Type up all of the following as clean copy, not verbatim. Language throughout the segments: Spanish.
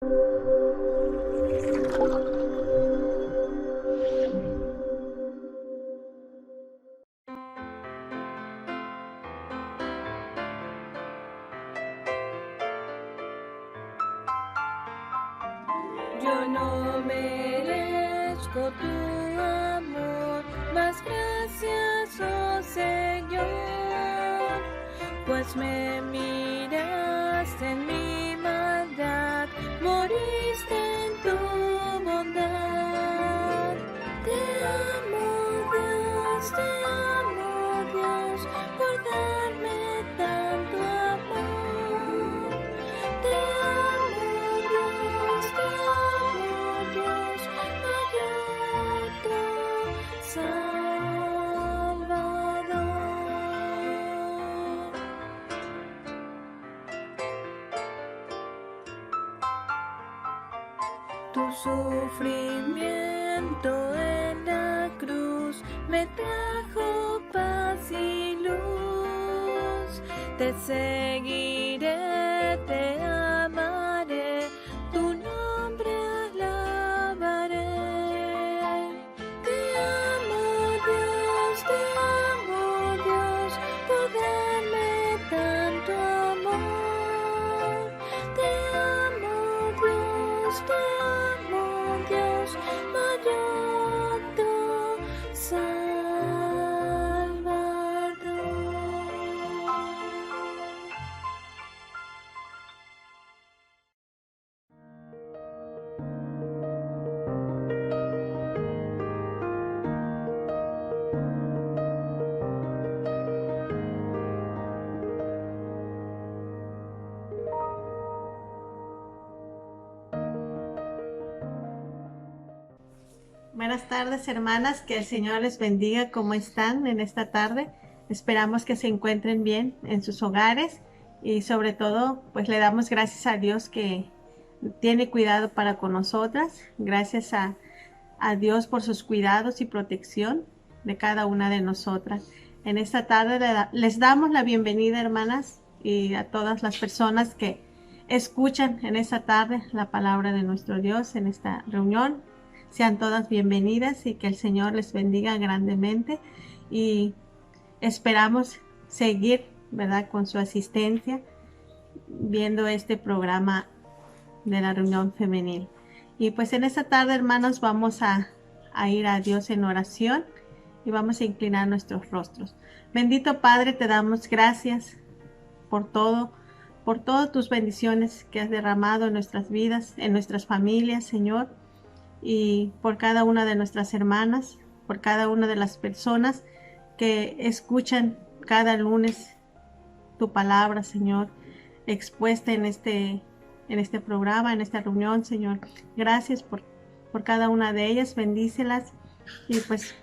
Yo no merezco tu amor, mas gracias, oh Señor, pues me miraste en mi maldad, moriste en tu bondad. Te amo Dios, por darme tanto amor. Te amo Dios, no hay otro Salvador. Tu sufrimiento en la cruz me trajo paz y luz. Te seguiré, te amaré, tu nombre alabaré. Te amo Dios, por darme tanto amor. Te amo Dios, no hay otro Salvador. Buenas tardes, hermanas, que el Señor les bendiga. ¿Cómo están en esta tarde? Esperamos que se encuentren bien en sus hogares y sobre todo, pues le damos gracias a Dios que tiene cuidado para con nosotras. Gracias a Dios por sus cuidados y protección de cada una de nosotras. En esta tarde les damos la bienvenida, hermanas, y a todas las personas que escuchan en esta tarde la palabra de nuestro Dios en esta reunión. Sean todas bienvenidas y que el Señor les bendiga grandemente y esperamos seguir, ¿verdad?, con su asistencia viendo este programa de la reunión femenil. Y pues en esta tarde, hermanos, vamos a ir a Dios en oración y vamos a inclinar nuestros rostros. Bendito Padre, te damos gracias por todas tus bendiciones que has derramado en nuestras vidas, en nuestras familias, Señor, y por cada una de nuestras hermanas, por cada una de las personas que escuchan cada lunes tu palabra, Señor, expuesta en este programa, en esta reunión, Señor. Gracias por cada una de ellas, bendícelas y pues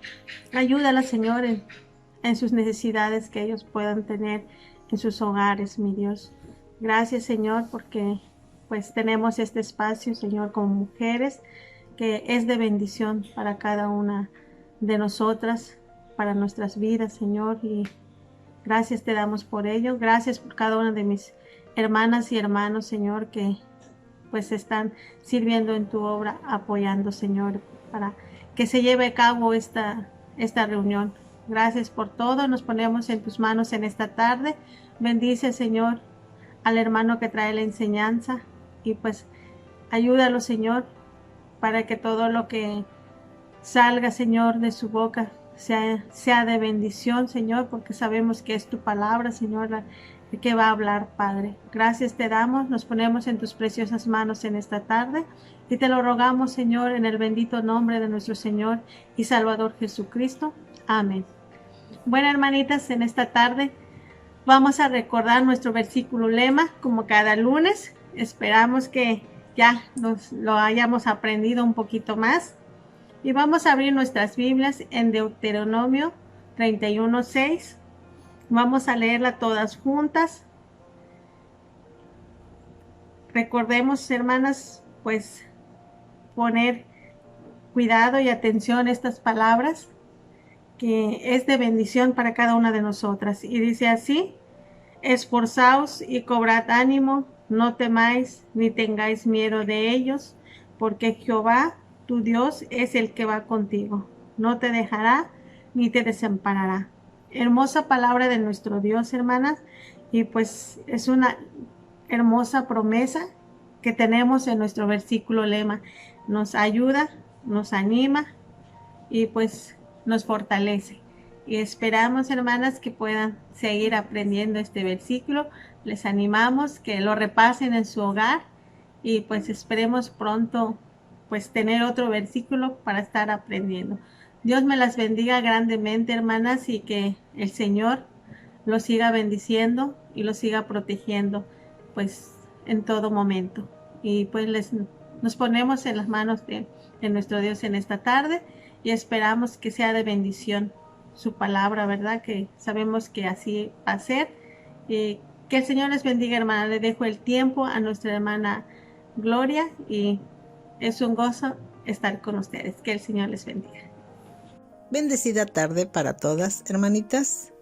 ayúdalas, Señor, en sus necesidades que ellos puedan tener en sus hogares, mi Dios. Gracias, Señor, porque pues tenemos este espacio, Señor, como mujeres, que es de bendición para cada una de nosotras, para nuestras vidas, Señor, y gracias te damos por ello. Gracias por cada una de mis hermanas y hermanos, Señor, que pues están sirviendo en tu obra, apoyando, Señor, para que se lleve a cabo esta reunión. Gracias por todo, nos ponemos en tus manos en esta tarde. Bendice, Señor, al hermano que trae la enseñanza y pues ayúdalo, Señor, para que todo lo que salga, Señor, de su boca sea de bendición, Señor, porque sabemos que es tu palabra, Señor, la que va a hablar, Padre. Gracias te damos, nos ponemos en tus preciosas manos en esta tarde y te lo rogamos, Señor, en el bendito nombre de nuestro Señor y Salvador Jesucristo. Amén. Bueno, hermanitas, en esta tarde vamos a recordar nuestro versículo lema como cada lunes. Esperamos que ya lo hayamos aprendido un poquito más. Y vamos a abrir nuestras Biblias en Deuteronomio 31:6. Vamos a leerla todas juntas. Recordemos, hermanas, pues poner cuidado y atención a estas palabras, que es de bendición para cada una de nosotras. Y dice así: esforzaos y cobrad ánimo, No temáis ni tengáis miedo de ellos, porque Jehová, tu Dios, es el que va contigo. No te dejará ni te desamparará. Hermosa palabra de nuestro Dios, hermanas, y pues es una hermosa promesa que tenemos en nuestro versículo lema. Nos ayuda, nos anima y pues nos fortalece. Y esperamos, hermanas, que puedan seguir aprendiendo este versículo. Les animamos que lo repasen en su hogar y pues esperemos pronto pues tener otro versículo para estar aprendiendo. Dios me las bendiga grandemente, hermanas, y que el Señor los siga bendiciendo y los siga protegiendo pues en todo momento. Y pues nos ponemos en las manos de nuestro Dios en esta tarde y esperamos que sea de bendición su palabra, ¿verdad? Que sabemos que así va a ser. Que el Señor les bendiga, hermana. Le dejo el tiempo a nuestra hermana Gloria y es un gozo estar con ustedes. Que el Señor les bendiga. Bendecida tarde para todas, hermanitas.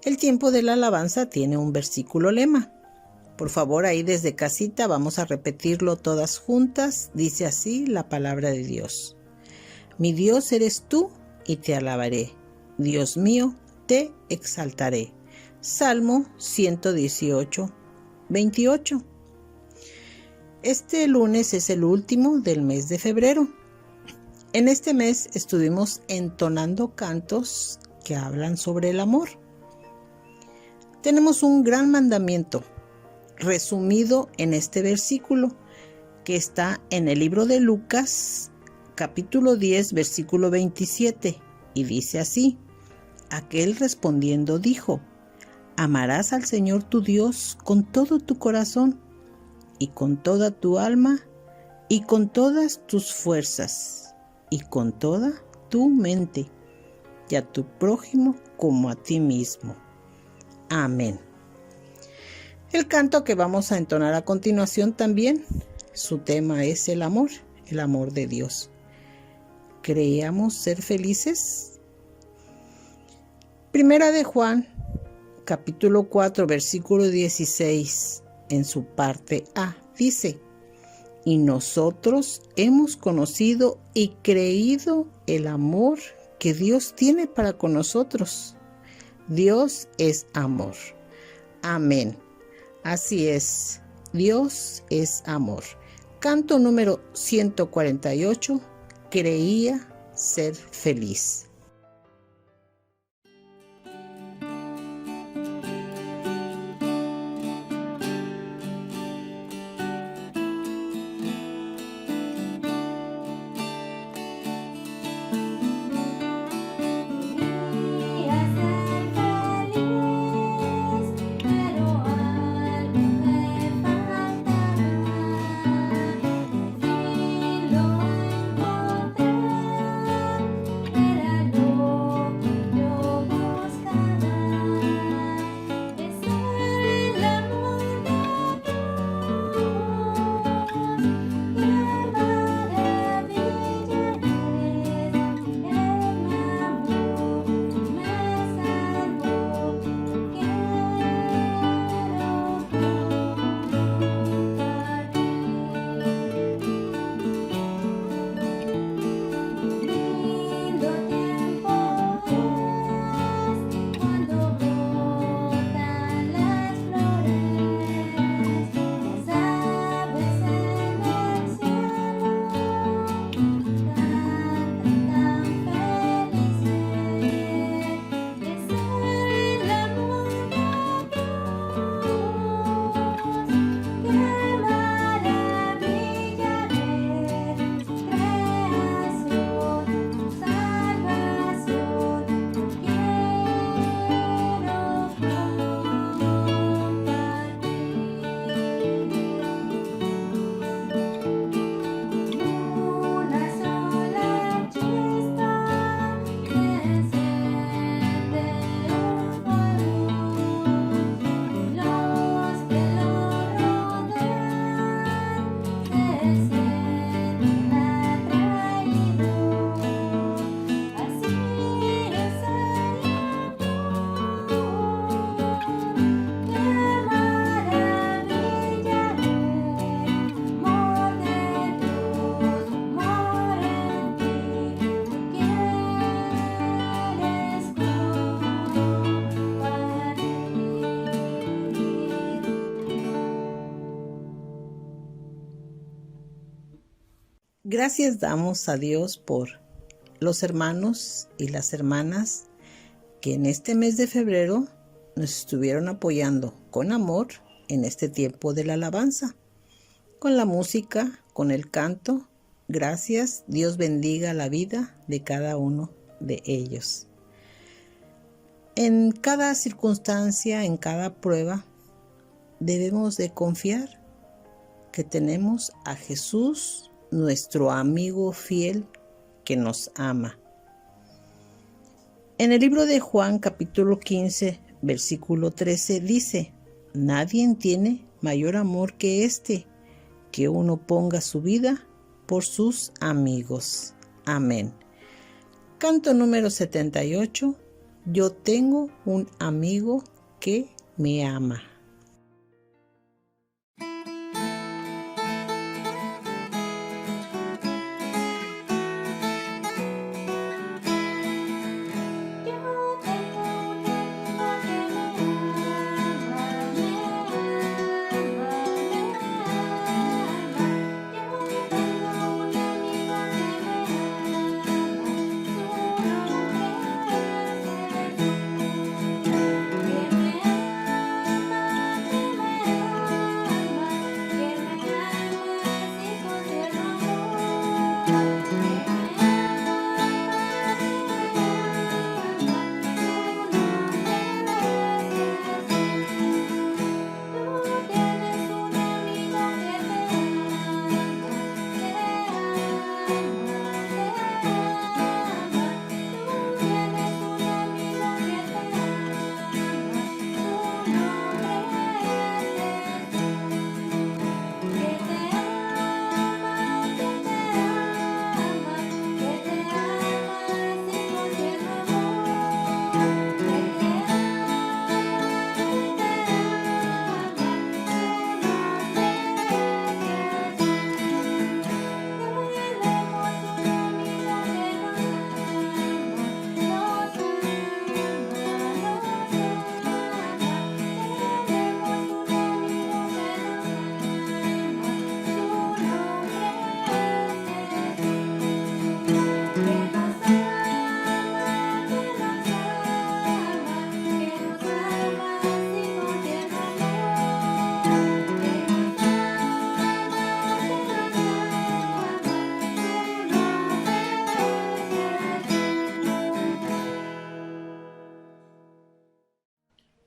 El tiempo de la alabanza tiene un versículo lema. Por favor, ahí desde casita vamos a repetirlo todas juntas. Dice así la palabra de Dios. Mi Dios eres tú y te alabaré. Dios mío, te exaltaré. Salmo 118, 28. Este lunes es el último del mes de febrero. En este mes estuvimos entonando cantos que hablan sobre el amor. Tenemos un gran mandamiento resumido en este versículo que está en el libro de Lucas, capítulo 10, versículo 27, y dice así: aquel respondiendo dijo: amarás al Señor tu Dios con todo tu corazón y con toda tu alma y con todas tus fuerzas y con toda tu mente, y a tu prójimo como a ti mismo. Amén. El canto que vamos a entonar a continuación también, su tema es el amor de Dios. ¿Creíamos ser felices? Primera de Juan, capítulo 4, versículo 16, en su parte A, dice: y nosotros hemos conocido y creído el amor que Dios tiene para con nosotros. Dios es amor. Amén. Así es, Dios es amor. Canto número 148, creía ser feliz. Era Gracias damos a Dios por los hermanos y las hermanas que en este mes de febrero nos estuvieron apoyando con amor en este tiempo de la alabanza, con la música, con el canto. Gracias, Dios bendiga la vida de cada uno de ellos. En cada circunstancia, en cada prueba, debemos de confiar que tenemos a Jesús, nuestro amigo fiel que nos ama. En el libro de Juan, capítulo 15, versículo 13, dice: Nadie tiene mayor amor que este, que uno ponga su vida por sus amigos. Amén. Canto número 78. Yo tengo un amigo que me ama.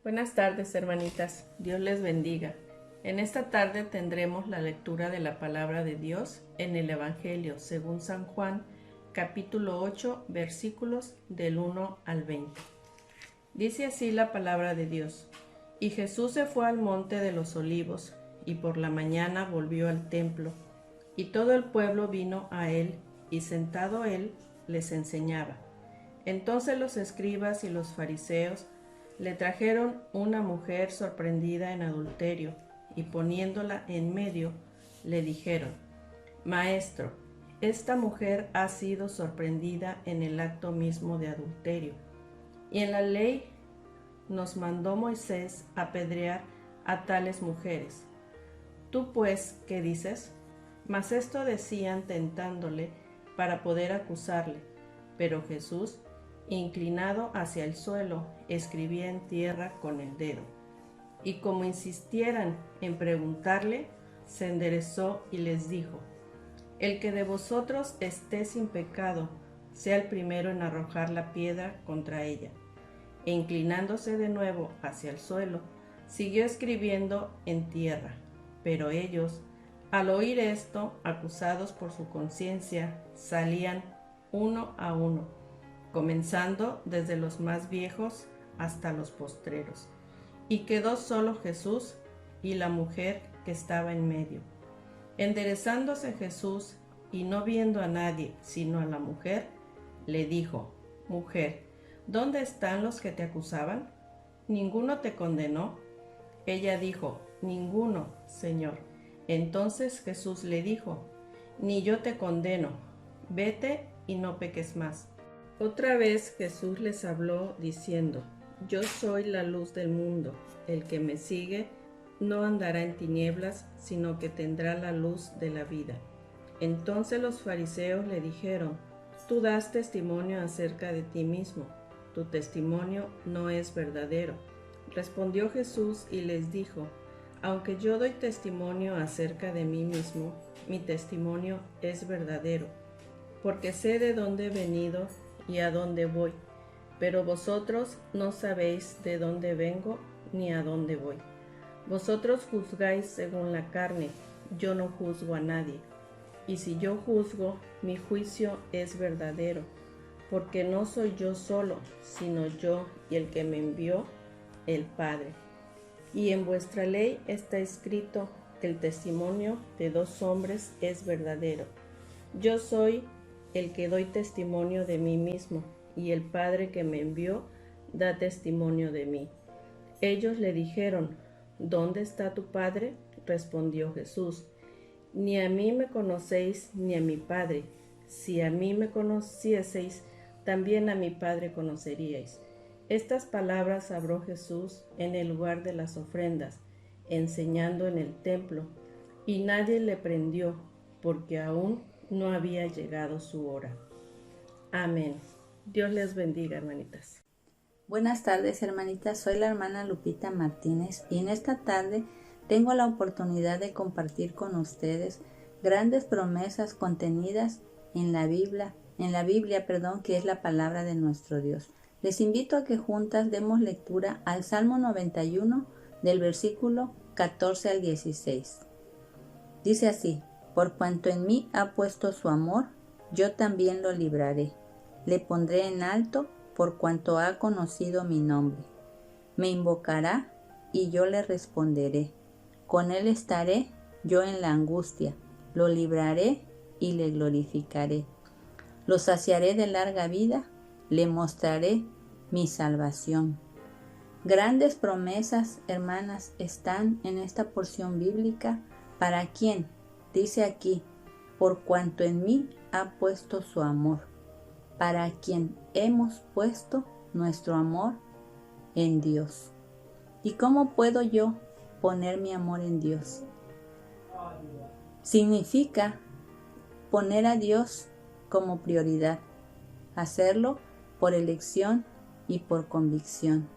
Buenas tardes, hermanitas. Dios les bendiga. En esta tarde tendremos la lectura de la palabra de Dios en el Evangelio según San Juan, capítulo 8, versículos del 1 al 20. Dice así la palabra de Dios: Y Jesús se fue al monte de los olivos, y por la mañana volvió al templo, y todo el pueblo vino a él, y sentado él les enseñaba. Entonces los escribas y los fariseos le trajeron una mujer sorprendida en adulterio, y poniéndola en medio, le dijeron: Maestro, esta mujer ha sido sorprendida en el acto mismo de adulterio, y en la ley nos mandó Moisés apedrear a tales mujeres. ¿Tú pues qué dices? Mas esto decían tentándole para poder acusarle, pero Jesús, inclinado hacia el suelo, escribía en tierra con el dedo. Y como insistieran en preguntarle, se enderezó y les dijo: El que de vosotros esté sin pecado, sea el primero en arrojar la piedra contra ella. E inclinándose de nuevo hacia el suelo, siguió escribiendo en tierra. Pero ellos, al oír esto, acusados por su conciencia, salían uno a uno, comenzando desde los más viejos hasta los postreros. Y quedó solo Jesús y la mujer que estaba en medio. Enderezándose Jesús y no viendo a nadie sino a la mujer, le dijo: Mujer, ¿dónde están los que te acusaban? ¿Ninguno te condenó? Ella dijo: Ninguno, Señor. Entonces Jesús le dijo: Ni yo te condeno, vete y no peques más. Otra vez Jesús les habló diciendo: Yo soy la luz del mundo. El que me sigue no andará en tinieblas, sino que tendrá la luz de la vida. Entonces los fariseos le dijeron: Tú das testimonio acerca de ti mismo, tu testimonio no es verdadero. Respondió Jesús y les dijo: Aunque yo doy testimonio acerca de mí mismo, mi testimonio es verdadero, porque sé de dónde he venido y a dónde voy, pero vosotros no sabéis de dónde vengo ni a dónde voy. Vosotros juzgáis según la carne, yo no juzgo a nadie. Y si yo juzgo, mi juicio es verdadero, porque no soy yo solo, sino yo y el que me envió, el Padre. Y en vuestra ley está escrito que el testimonio de dos hombres es verdadero. Yo soy el que doy testimonio de mí mismo, y el Padre que me envió da testimonio de mí. Ellos le dijeron: ¿Dónde está tu Padre? Respondió Jesús: Ni a mí me conocéis ni a mi Padre. Si a mí me conocieseis, también a mi Padre conoceríais. Estas palabras habló Jesús en el lugar de las ofrendas, enseñando en el templo, y nadie le prendió, porque aún no había llegado su hora. Amén. Dios les bendiga, hermanitas. Buenas tardes, hermanitas. Soy la hermana Lupita Martínez y en esta tarde tengo la oportunidad de compartir con ustedes grandes promesas contenidas en la Biblia, que es la palabra de nuestro Dios. Les invito a que juntas demos lectura al Salmo 91 del versículo 14 al 16. Dice así: Por cuanto en mí ha puesto su amor, yo también lo libraré. Le pondré en alto por cuanto ha conocido mi nombre. Me invocará y yo le responderé. Con él estaré yo en la angustia. Lo libraré y le glorificaré. Lo saciaré de larga vida, le mostraré mi salvación. Grandes promesas, hermanas, están en esta porción bíblica. ¿Para quién? Dice aquí: por cuanto en mí ha puesto su amor. Para quien hemos puesto nuestro amor en Dios. ¿Y cómo puedo yo poner mi amor en Dios? Significa poner a Dios como prioridad, hacerlo por elección y por convicción.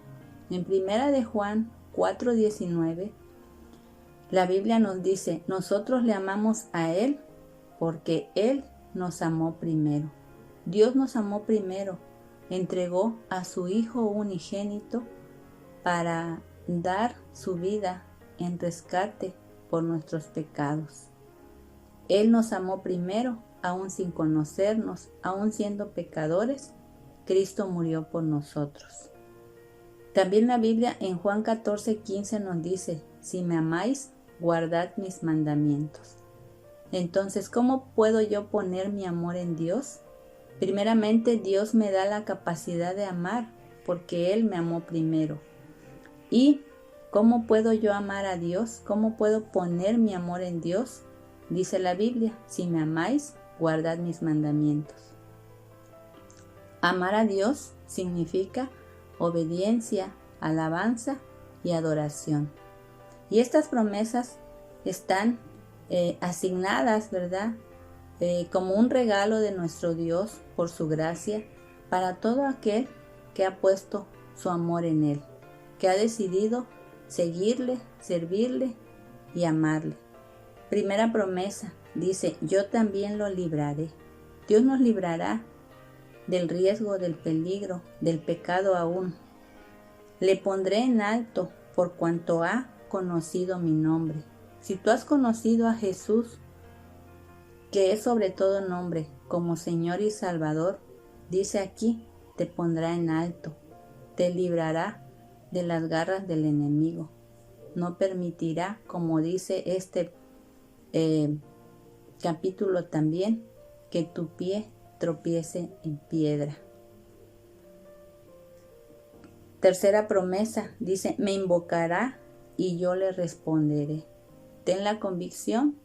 En 1 de Juan 4:19, la Biblia nos dice: nosotros le amamos a Él porque Él nos amó primero. Dios nos amó primero, entregó a su Hijo unigénito para dar su vida en rescate por nuestros pecados. Él nos amó primero, aún sin conocernos, aún siendo pecadores, Cristo murió por nosotros. También la Biblia en Juan 14:15 nos dice: si me amáis, guardad mis mandamientos. Entonces, ¿cómo puedo yo poner mi amor en Dios? Primeramente, Dios me da la capacidad de amar, porque Él me amó primero. ¿Y cómo puedo yo amar a Dios? ¿Cómo puedo poner mi amor en Dios? Dice la Biblia: si me amáis, guardad mis mandamientos. Amar a Dios significa obediencia, alabanza y adoración. Y estas promesas están asignadas, ¿verdad? Como un regalo de nuestro Dios por su gracia para todo aquel que ha puesto su amor en Él, que ha decidido seguirle, servirle y amarle. Primera promesa dice: yo también lo libraré. Dios nos librará del riesgo, del peligro, del pecado aún. Le pondré en alto por cuanto ha conocido mi nombre. Si tú has conocido a Jesús, que es sobre todo nombre, como Señor y Salvador, dice aquí: te pondrá en alto, te librará de las garras del enemigo. No permitirá, como dice este capítulo también, que tu pie tropiece en piedra. Tercera promesa dice: me invocará y yo le responderé. Ten la convicción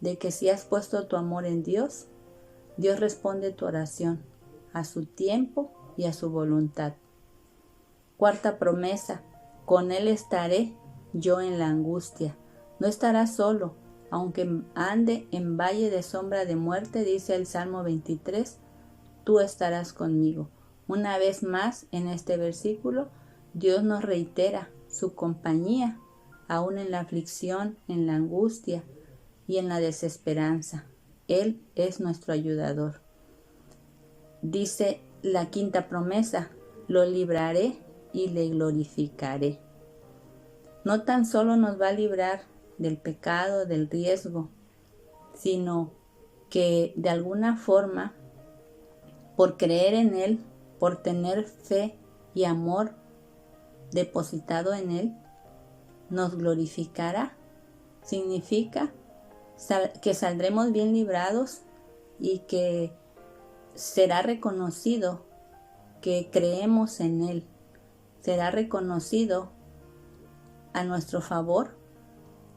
de que si has puesto tu amor en Dios, Dios responde tu oración a su tiempo y a su voluntad. Cuarta promesa: con Él estaré yo en la angustia. No estarás solo, Aunque ande en valle de sombra de muerte, dice el Salmo 23, tú estarás conmigo. Una vez más, en este versículo, Dios nos reitera su compañía, aún en la aflicción, en la angustia y en la desesperanza. Él es nuestro ayudador. Dice la quinta promesa, lo libraré y le glorificaré. No tan solo nos va a librar del pecado, del riesgo, sino que de alguna forma, por creer en Él, por tener fe y amor depositado en Él, nos glorificará. Significa que saldremos bien librados y que será reconocido que creemos en Él. Será reconocido a nuestro favor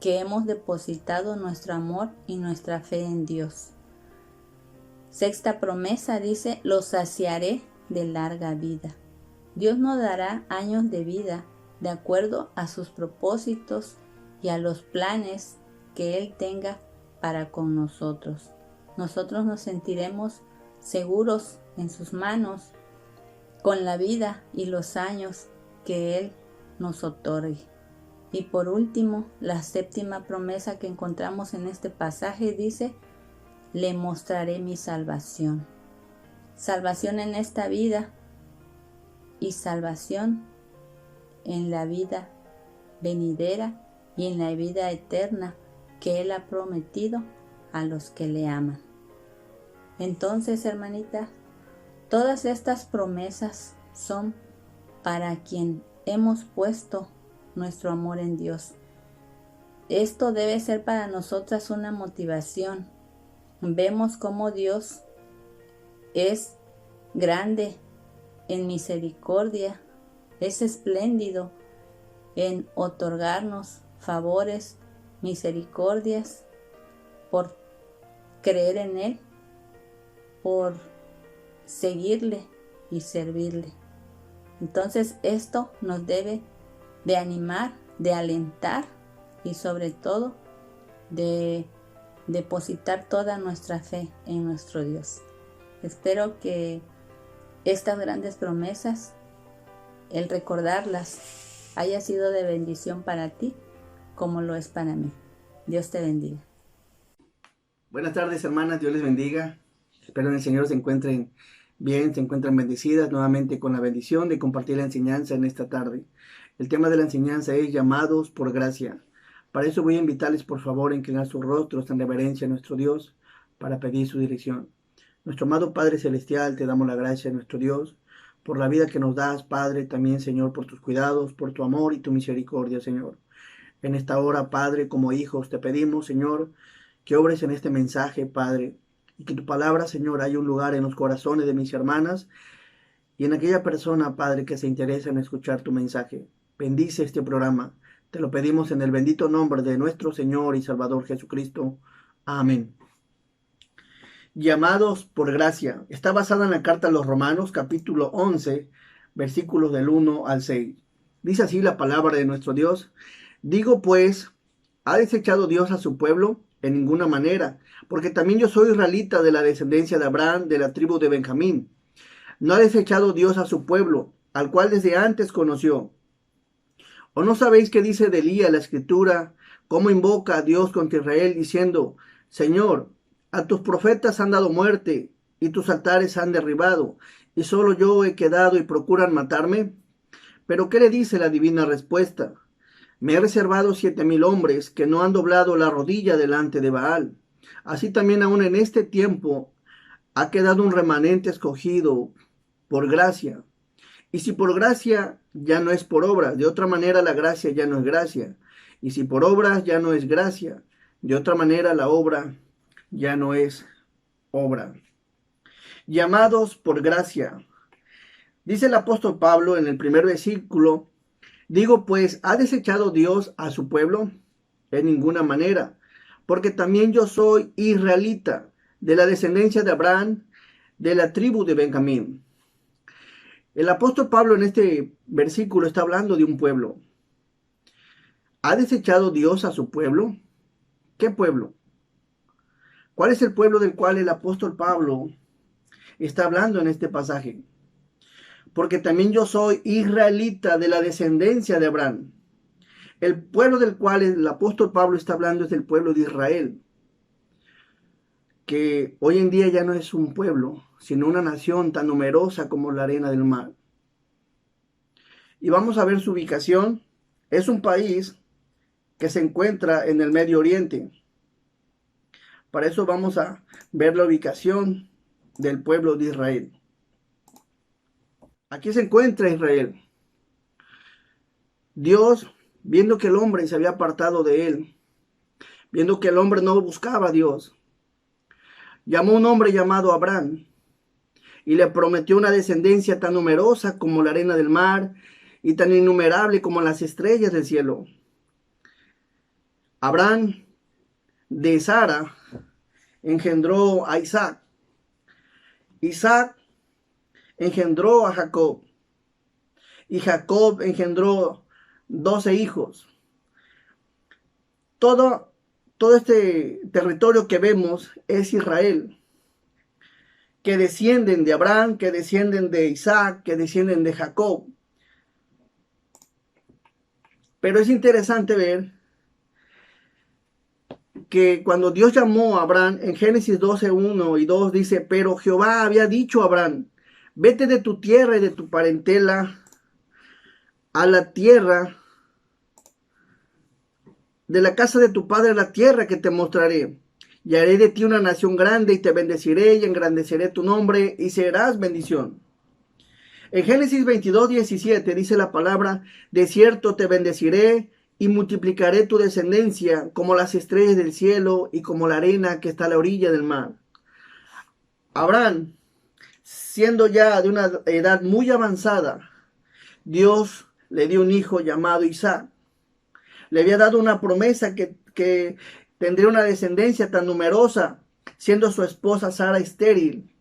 que hemos depositado nuestro amor y nuestra fe en Dios. Sexta promesa dice, los saciaré de larga vida. Dios nos dará años de vida de acuerdo a sus propósitos y a los planes que Él tenga para con nosotros. Nosotros nos sentiremos seguros en sus manos con la vida y los años que Él nos otorgue. Y por último, la séptima promesa que encontramos en este pasaje dice, le mostraré mi salvación. Salvación en esta vida y salvación en la vida venidera y en la vida eterna que Él ha prometido a los que le aman. Entonces, hermanita, todas estas promesas son para quien hemos puesto nuestro amor en Dios. Esto debe ser para nosotras una motivación. Vemos cómo Dios es grande en misericordia, es espléndido en otorgarnos favores, misericordias, por creer en Él, por seguirle y servirle. Entonces esto nos debe de animar, de alentar y sobre todo de depositar toda nuestra fe en nuestro Dios. Espero que estas grandes promesas, el recordarlas, haya sido de bendición para ti como lo es para mí. Dios te bendiga. Buenas tardes, hermanas, Dios les bendiga. Espero en el Señor se encuentren bien, se encuentran bendecidas nuevamente con la bendición de compartir la enseñanza en esta tarde. El tema de la enseñanza es llamados por gracia. Para eso voy a invitarles por favor a inclinar sus rostros en reverencia a nuestro Dios para pedir su dirección. Nuestro amado Padre Celestial, te damos la gracia, nuestro Dios, por la vida que nos das, Padre, también, Señor, por tus cuidados, por tu amor y tu misericordia, Señor. En esta hora, Padre, como hijos, te pedimos, Señor, que obres en este mensaje, Padre, y que tu palabra, Señor, haya un lugar en los corazones de mis hermanas y en aquella persona, Padre, que se interesa en escuchar tu mensaje. Bendice este programa. Te lo pedimos en el bendito nombre de nuestro Señor y Salvador Jesucristo. Amén. Llamados por gracia. Está basada en la carta a los Romanos, capítulo 11, versículos del 1 al 6. Dice así la palabra de nuestro Dios. Digo pues, ¿ha desechado Dios a su pueblo? En ninguna manera, porque también yo soy israelita de la descendencia de Abraham, de la tribu de Benjamín. ¿No ha desechado Dios a su pueblo, al cual desde antes conoció? ¿O no sabéis qué dice de Elías la escritura, cómo invoca a Dios contra Israel, diciendo, Señor, a tus profetas han dado muerte, y tus altares han derribado, y solo yo he quedado y procuran matarme? Pero ¿qué le dice la divina respuesta? Me he reservado 7,000 hombres que no han doblado la rodilla delante de Baal. Así también aún en este tiempo ha quedado un remanente escogido por gracia. Y si por gracia, ya no es por obra. De otra manera la gracia ya no es gracia. Y si por obras, ya no es gracia. De otra manera la obra ya no es obra. Llamados por gracia. Dice el apóstol Pablo en el primer versículo, digo pues, ¿ha desechado Dios a su pueblo? En ninguna manera, porque también yo soy israelita, de la descendencia de Abraham, de la tribu de Benjamín. El apóstol Pablo en este versículo está hablando de un pueblo. ¿Ha desechado Dios a su pueblo? ¿Qué pueblo? ¿Cuál es el pueblo del cual el apóstol Pablo está hablando en este pasaje? Porque también yo soy israelita de la descendencia de Abraham. El pueblo del cual el apóstol Pablo está hablando es el pueblo de Israel, que hoy en día ya no es un pueblo, sino una nación tan numerosa como la arena del mar. Y vamos a ver su ubicación. Es un país que se encuentra en el Medio Oriente. Para eso vamos a ver la ubicación del pueblo de Israel. Aquí se encuentra Israel. Dios, viendo que el hombre se había apartado de él, viendo que el hombre no buscaba a Dios, llamó a un hombre llamado Abraham y le prometió una descendencia tan numerosa como la arena del mar y tan innumerable como las estrellas del cielo. Abraham de Sara engendró a Isaac. Isaac engendró a Jacob. Y Jacob engendró 12 hijos. Todo este territorio que vemos es Israel, que descienden de Abraham, que descienden de Isaac, que descienden de Jacob. Pero es interesante ver que cuando Dios llamó a Abraham, en Génesis 12, 1 y 2 dice, pero Jehová había dicho a Abraham, vete de tu tierra y de tu parentela a la tierra de la casa de tu padre, a la tierra que te mostraré. Y haré de ti una nación grande y te bendeciré y engrandeceré tu nombre y serás bendición. En Génesis 22, 17 dice la palabra, de cierto te bendeciré y multiplicaré tu descendencia como las estrellas del cielo y como la arena que está a la orilla del mar. Abraham, siendo ya de una edad muy avanzada, Dios le dio un hijo llamado Isaac. Le había dado una promesa que tendría una descendencia tan numerosa, siendo su esposa Sara estéril.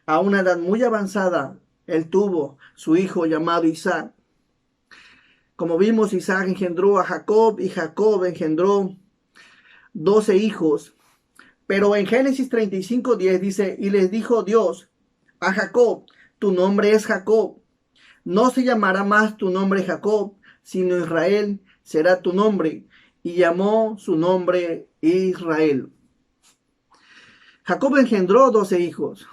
A una edad muy avanzada, él tuvo su hijo llamado Isaac. Como vimos, Isaac engendró a Jacob y Jacob engendró 12 hijos. Pero en Génesis 35, 10 dice, y les dijo Dios a Jacob, tu nombre es Jacob. No se llamará más tu nombre Jacob, sino Israel será tu nombre. Y llamó su nombre Israel. Jacob engendró 12 hijos.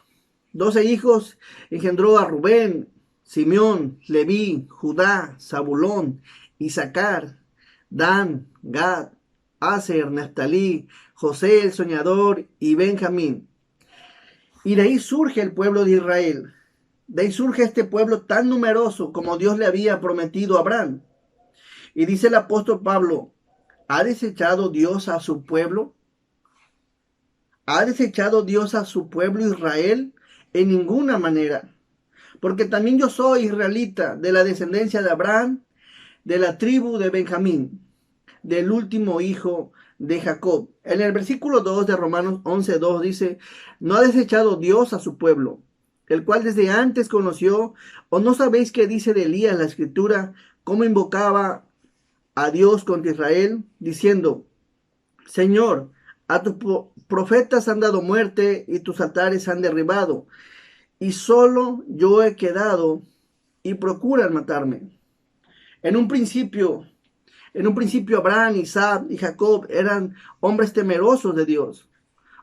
12 hijos engendró a Rubén, Simeón, Leví, Judá, Zabulón, Isaacar, Dan, Gad, Aser, Neftalí, José el soñador y Benjamín. Y de ahí surge el pueblo de Israel. De ahí surge este pueblo tan numeroso como Dios le había prometido a Abraham. Y dice el apóstol Pablo, ¿ha desechado Dios a su pueblo? ¿Ha desechado Dios a su pueblo Israel? En ninguna manera. Porque también yo soy israelita de la descendencia de Abraham, de la tribu de Benjamín, del último hijo de Jacob. En el versículo 2 de Romanos 11, 2 dice, no ha desechado Dios a su pueblo, el cual desde antes conoció, o no sabéis qué dice de Elías la escritura, cómo invocaba a Dios contra Israel, diciendo, Señor, a tus profetas han dado muerte y tus altares han derribado, y solo yo he quedado y procuran matarme. En un principio Abraham, Isaac y Jacob eran hombres temerosos de Dios.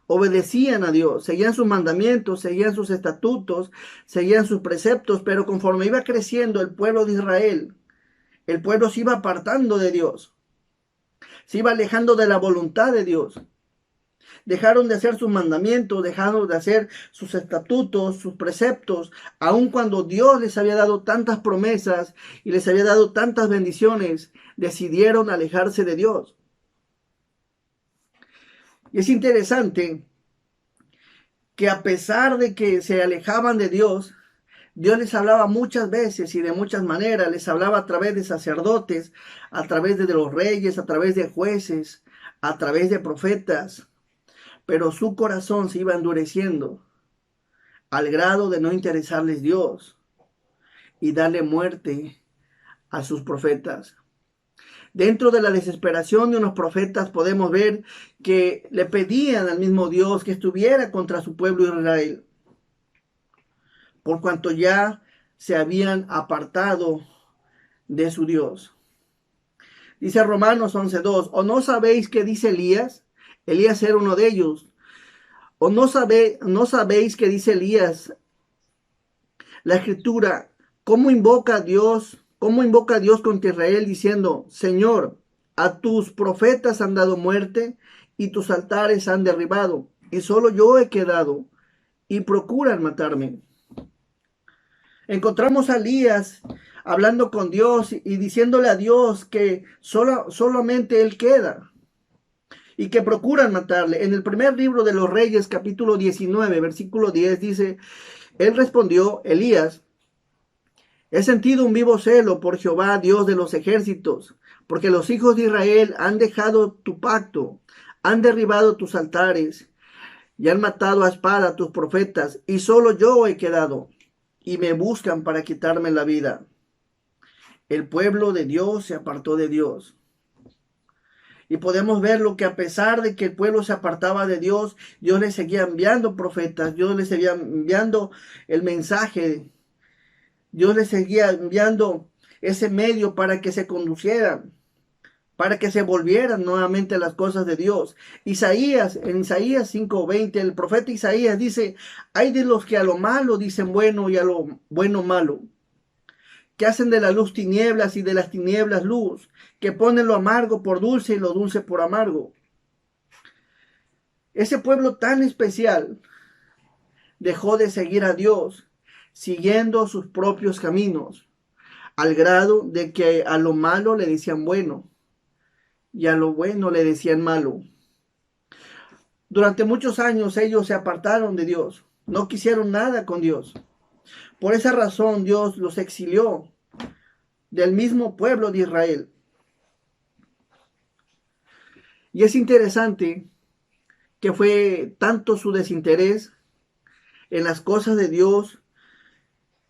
Obedecían a Dios, seguían sus mandamientos, seguían sus estatutos, seguían sus preceptos, pero conforme iba creciendo el pueblo de Israel, el pueblo se iba apartando de Dios, se iba alejando de la voluntad de Dios. Dejaron de hacer sus mandamientos, dejaron de hacer sus estatutos, sus preceptos, aun cuando Dios les había dado tantas promesas y les había dado tantas bendiciones, decidieron alejarse de Dios. Y es interesante que a pesar de que se alejaban de Dios, Dios les hablaba muchas veces y de muchas maneras. Les hablaba a través de sacerdotes, a través de los reyes, a través de jueces, a través de profetas. Pero su corazón se iba endureciendo al grado de no interesarles Dios y darle muerte a sus profetas. Dentro de la desesperación de unos profetas podemos ver que le pedían al mismo Dios que estuviera contra su pueblo Israel, por cuanto ya se habían apartado de su Dios. Dice Romanos 11:2, ¿o no sabéis qué dice Elías? Elías era uno de ellos. ¿O no sabéis qué dice Elías? La escritura, ¿cómo invoca a Dios contra Israel diciendo, Señor, a tus profetas han dado muerte y tus altares han derribado, y solo yo he quedado, y procuran matarme? Encontramos a Elías hablando con Dios y diciéndole a Dios que solamente él queda y que procuran matarle. En el primer libro de los Reyes, capítulo 19, versículo 10, dice, él respondió, Elías, he sentido un vivo celo por Jehová, Dios de los ejércitos, porque los hijos de Israel han dejado tu pacto, han derribado tus altares y han matado a espada a tus profetas, y solo yo he quedado, y me buscan para quitarme la vida. El pueblo de Dios se apartó de Dios. Y podemos ver lo que a pesar de que el pueblo se apartaba de Dios, Dios les seguía enviando profetas, Dios les seguía enviando el mensaje, Dios les seguía enviando ese medio para que se conducieran, para que se volvieran nuevamente a las cosas de Dios. En Isaías 5:20, el profeta Isaías dice, hay de los que a lo malo dicen bueno y a lo bueno malo, que hacen de la luz tinieblas y de las tinieblas luz, que ponen lo amargo por dulce y lo dulce por amargo. Ese pueblo tan especial dejó de seguir a Dios, siguiendo sus propios caminos, al grado de que a lo malo le decían bueno y a lo bueno le decían malo. Durante muchos años ellos se apartaron de Dios, no quisieron nada con Dios. Por esa razón Dios los exilió del mismo pueblo de Israel. Y es interesante que fue tanto su desinterés en las cosas de Dios,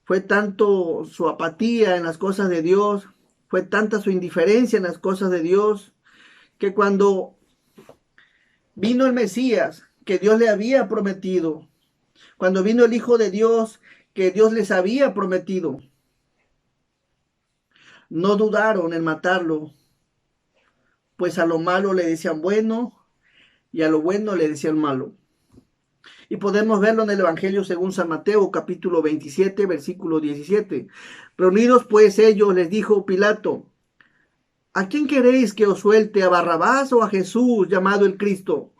fue tanto su apatía en las cosas de Dios, fue tanta su indiferencia en las cosas de Dios, que cuando vino el Mesías que Dios le había prometido, cuando vino el Hijo de Dios que Dios les había prometido, no dudaron en matarlo, pues a lo malo le decían bueno y a lo bueno le decían malo. Y podemos verlo en el Evangelio según San Mateo, capítulo 27, versículo 17. Reunidos pues ellos, les dijo Pilato, ¿a quién queréis que os suelte, a Barrabás o a Jesús, llamado el Cristo?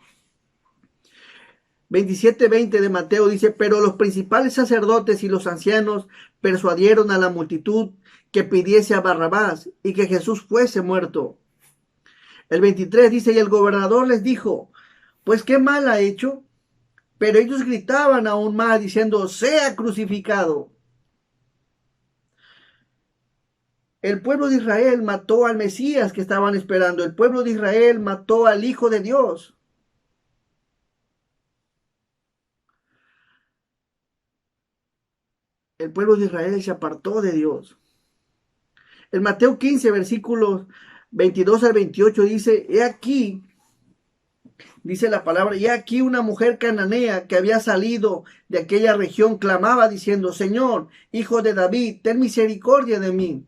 27:20 de Mateo dice, pero los principales sacerdotes y los ancianos persuadieron a la multitud que pidiese a Barrabás y que Jesús fuese muerto. El 23 dice, y el gobernador les dijo, pues qué mal ha hecho. Pero ellos gritaban aún más diciendo, sea crucificado. El pueblo de Israel mató al Mesías que estaban esperando. El pueblo de Israel mató al Hijo de Dios. El pueblo de Israel se apartó de Dios. En Mateo 15, versículos 22 al 28 dice, he aquí, dice la palabra, y aquí una mujer cananea que había salido de aquella región clamaba diciendo, Señor, hijo de David, ten misericordia de mí.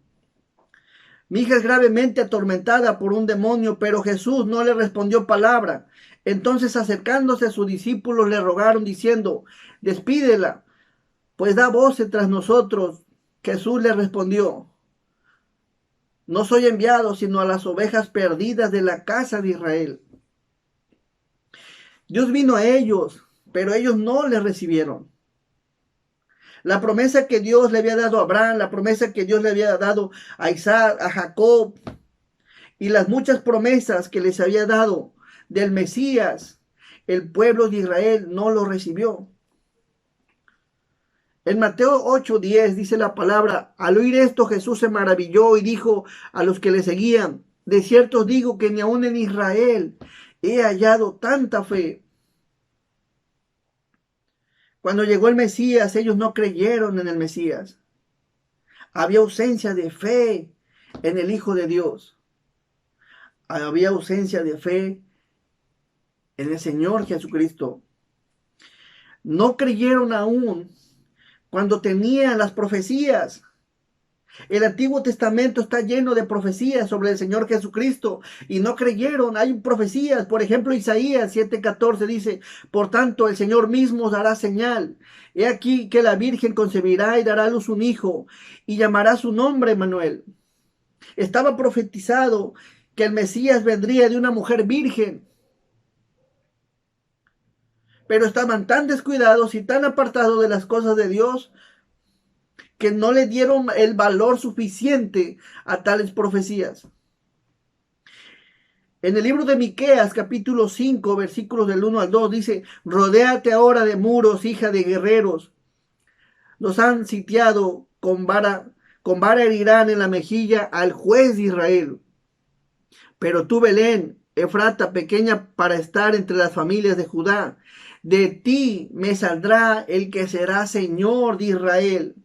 Mi hija es gravemente atormentada por un demonio, pero Jesús no le respondió palabra. Entonces acercándose a sus discípulos le rogaron diciendo, despídela, pues da voces tras nosotros. Jesús le respondió, no soy enviado sino a las ovejas perdidas de la casa de Israel. Dios vino a ellos, pero ellos no le recibieron. La promesa que Dios le había dado a Abraham, la promesa que Dios le había dado a Isaac, a Jacob, y las muchas promesas que les había dado del Mesías, el pueblo de Israel no lo recibió. En Mateo 8:10 dice la palabra, al oír esto Jesús se maravilló y dijo a los que le seguían, de cierto os digo que ni aun en Israel he hallado tanta fe. Cuando llegó el Mesías, ellos no creyeron en el Mesías. Había ausencia de fe en el Hijo de Dios. había ausencia de fe en el Señor Jesucristo. No creyeron aún cuando tenían las profecías. El Antiguo Testamento está lleno de profecías sobre el Señor Jesucristo y no creyeron. Hay profecías, por ejemplo, Isaías 7:14 dice: por tanto, el Señor mismo os dará señal. He aquí que la Virgen concebirá y dará a luz un hijo y llamará su nombre Emmanuel. Estaba profetizado que el Mesías vendría de una mujer virgen. Pero estaban tan descuidados y tan apartados de las cosas de Dios que no le dieron el valor suficiente a tales profecías. En el libro de Miqueas, capítulo 5, versículos del 1 al 2, dice: rodéate ahora de muros, hija de guerreros. Nos han sitiado, con vara herirán en la mejilla al juez de Israel. Pero tú, Belén, Efrata, pequeña para estar entre las familias de Judá, de ti me saldrá el que será Señor de Israel.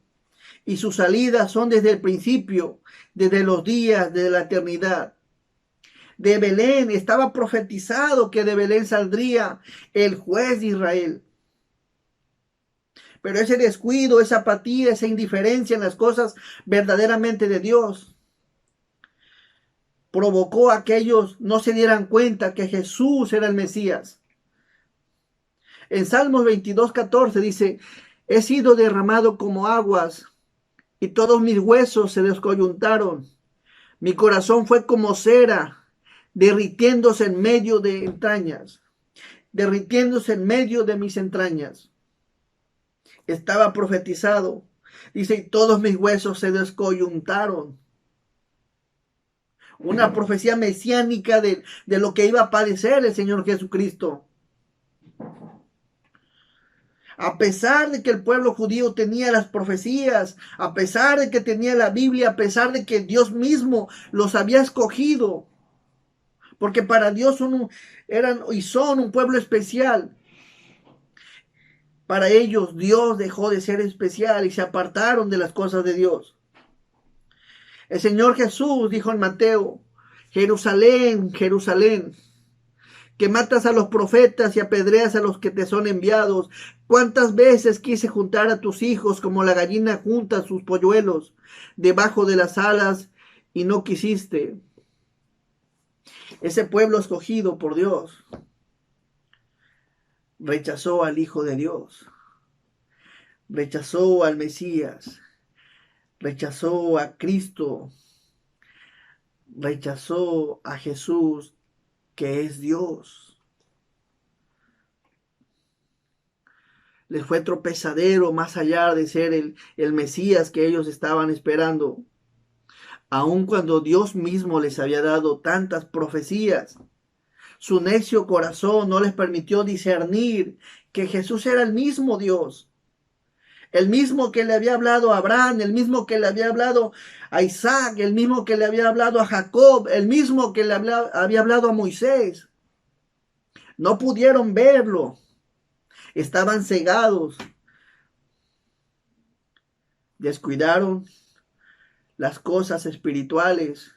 Y sus salidas son desde el principio, desde los días de la eternidad. De Belén estaba profetizado que de Belén saldría el juez de Israel. Pero ese descuido, esa apatía, esa indiferencia en las cosas verdaderamente de Dios provocó a que ellos no se dieran cuenta que Jesús era el Mesías. En Salmos 22:14 dice: he sido derramado como aguas y todos mis huesos se descoyuntaron. Mi corazón fue como cera, derritiéndose en medio de entrañas, derritiéndose en medio de mis entrañas. Estaba profetizado. Dice: y todos mis huesos se descoyuntaron. Una profecía mesiánica de lo que iba a padecer el Señor Jesucristo. A pesar de que el pueblo judío tenía las profecías, a pesar de que tenía la Biblia, a pesar de que Dios mismo los había escogido, porque para Dios eran y son un pueblo especial. Para ellos Dios dejó de ser especial y se apartaron de las cosas de Dios. El Señor Jesús dijo en Mateo: Jerusalén, Jerusalén, que matas a los profetas y apedreas a los que te son enviados. ¿Cuántas veces quise juntar a tus hijos como la gallina junta sus polluelos debajo de las alas y no quisiste? Ese pueblo escogido por Dios rechazó al Hijo de Dios, rechazó al Mesías, rechazó a Cristo, rechazó a Jesús, que es Dios. Les fue tropezadero más allá de ser el Mesías que ellos estaban esperando. Aun cuando Dios mismo les había dado tantas profecías, su necio corazón no les permitió discernir que Jesús era el mismo Dios. El mismo que le había hablado a Abraham, el mismo que le había hablado a Isaac, el mismo que le había hablado a Jacob, el mismo que le había hablado a Moisés. No pudieron verlo. Estaban cegados. Descuidaron las cosas espirituales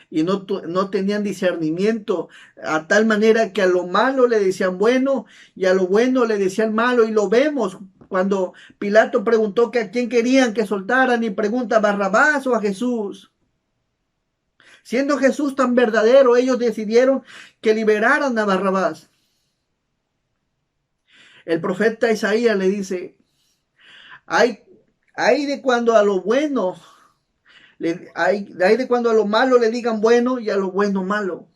y no tenían discernimiento, a tal manera que a lo malo le decían bueno y a lo bueno le decían malo. Y lo vemos cuando Pilato preguntó que a quién querían que soltaran y pregunta: ¿Barrabás o a Jesús? Siendo Jesús tan verdadero, ellos decidieron que liberaran a Barrabás. El profeta Isaías le dice: hay de cuando a lo bueno, hay de cuando a lo malo le digan bueno y a lo bueno malo.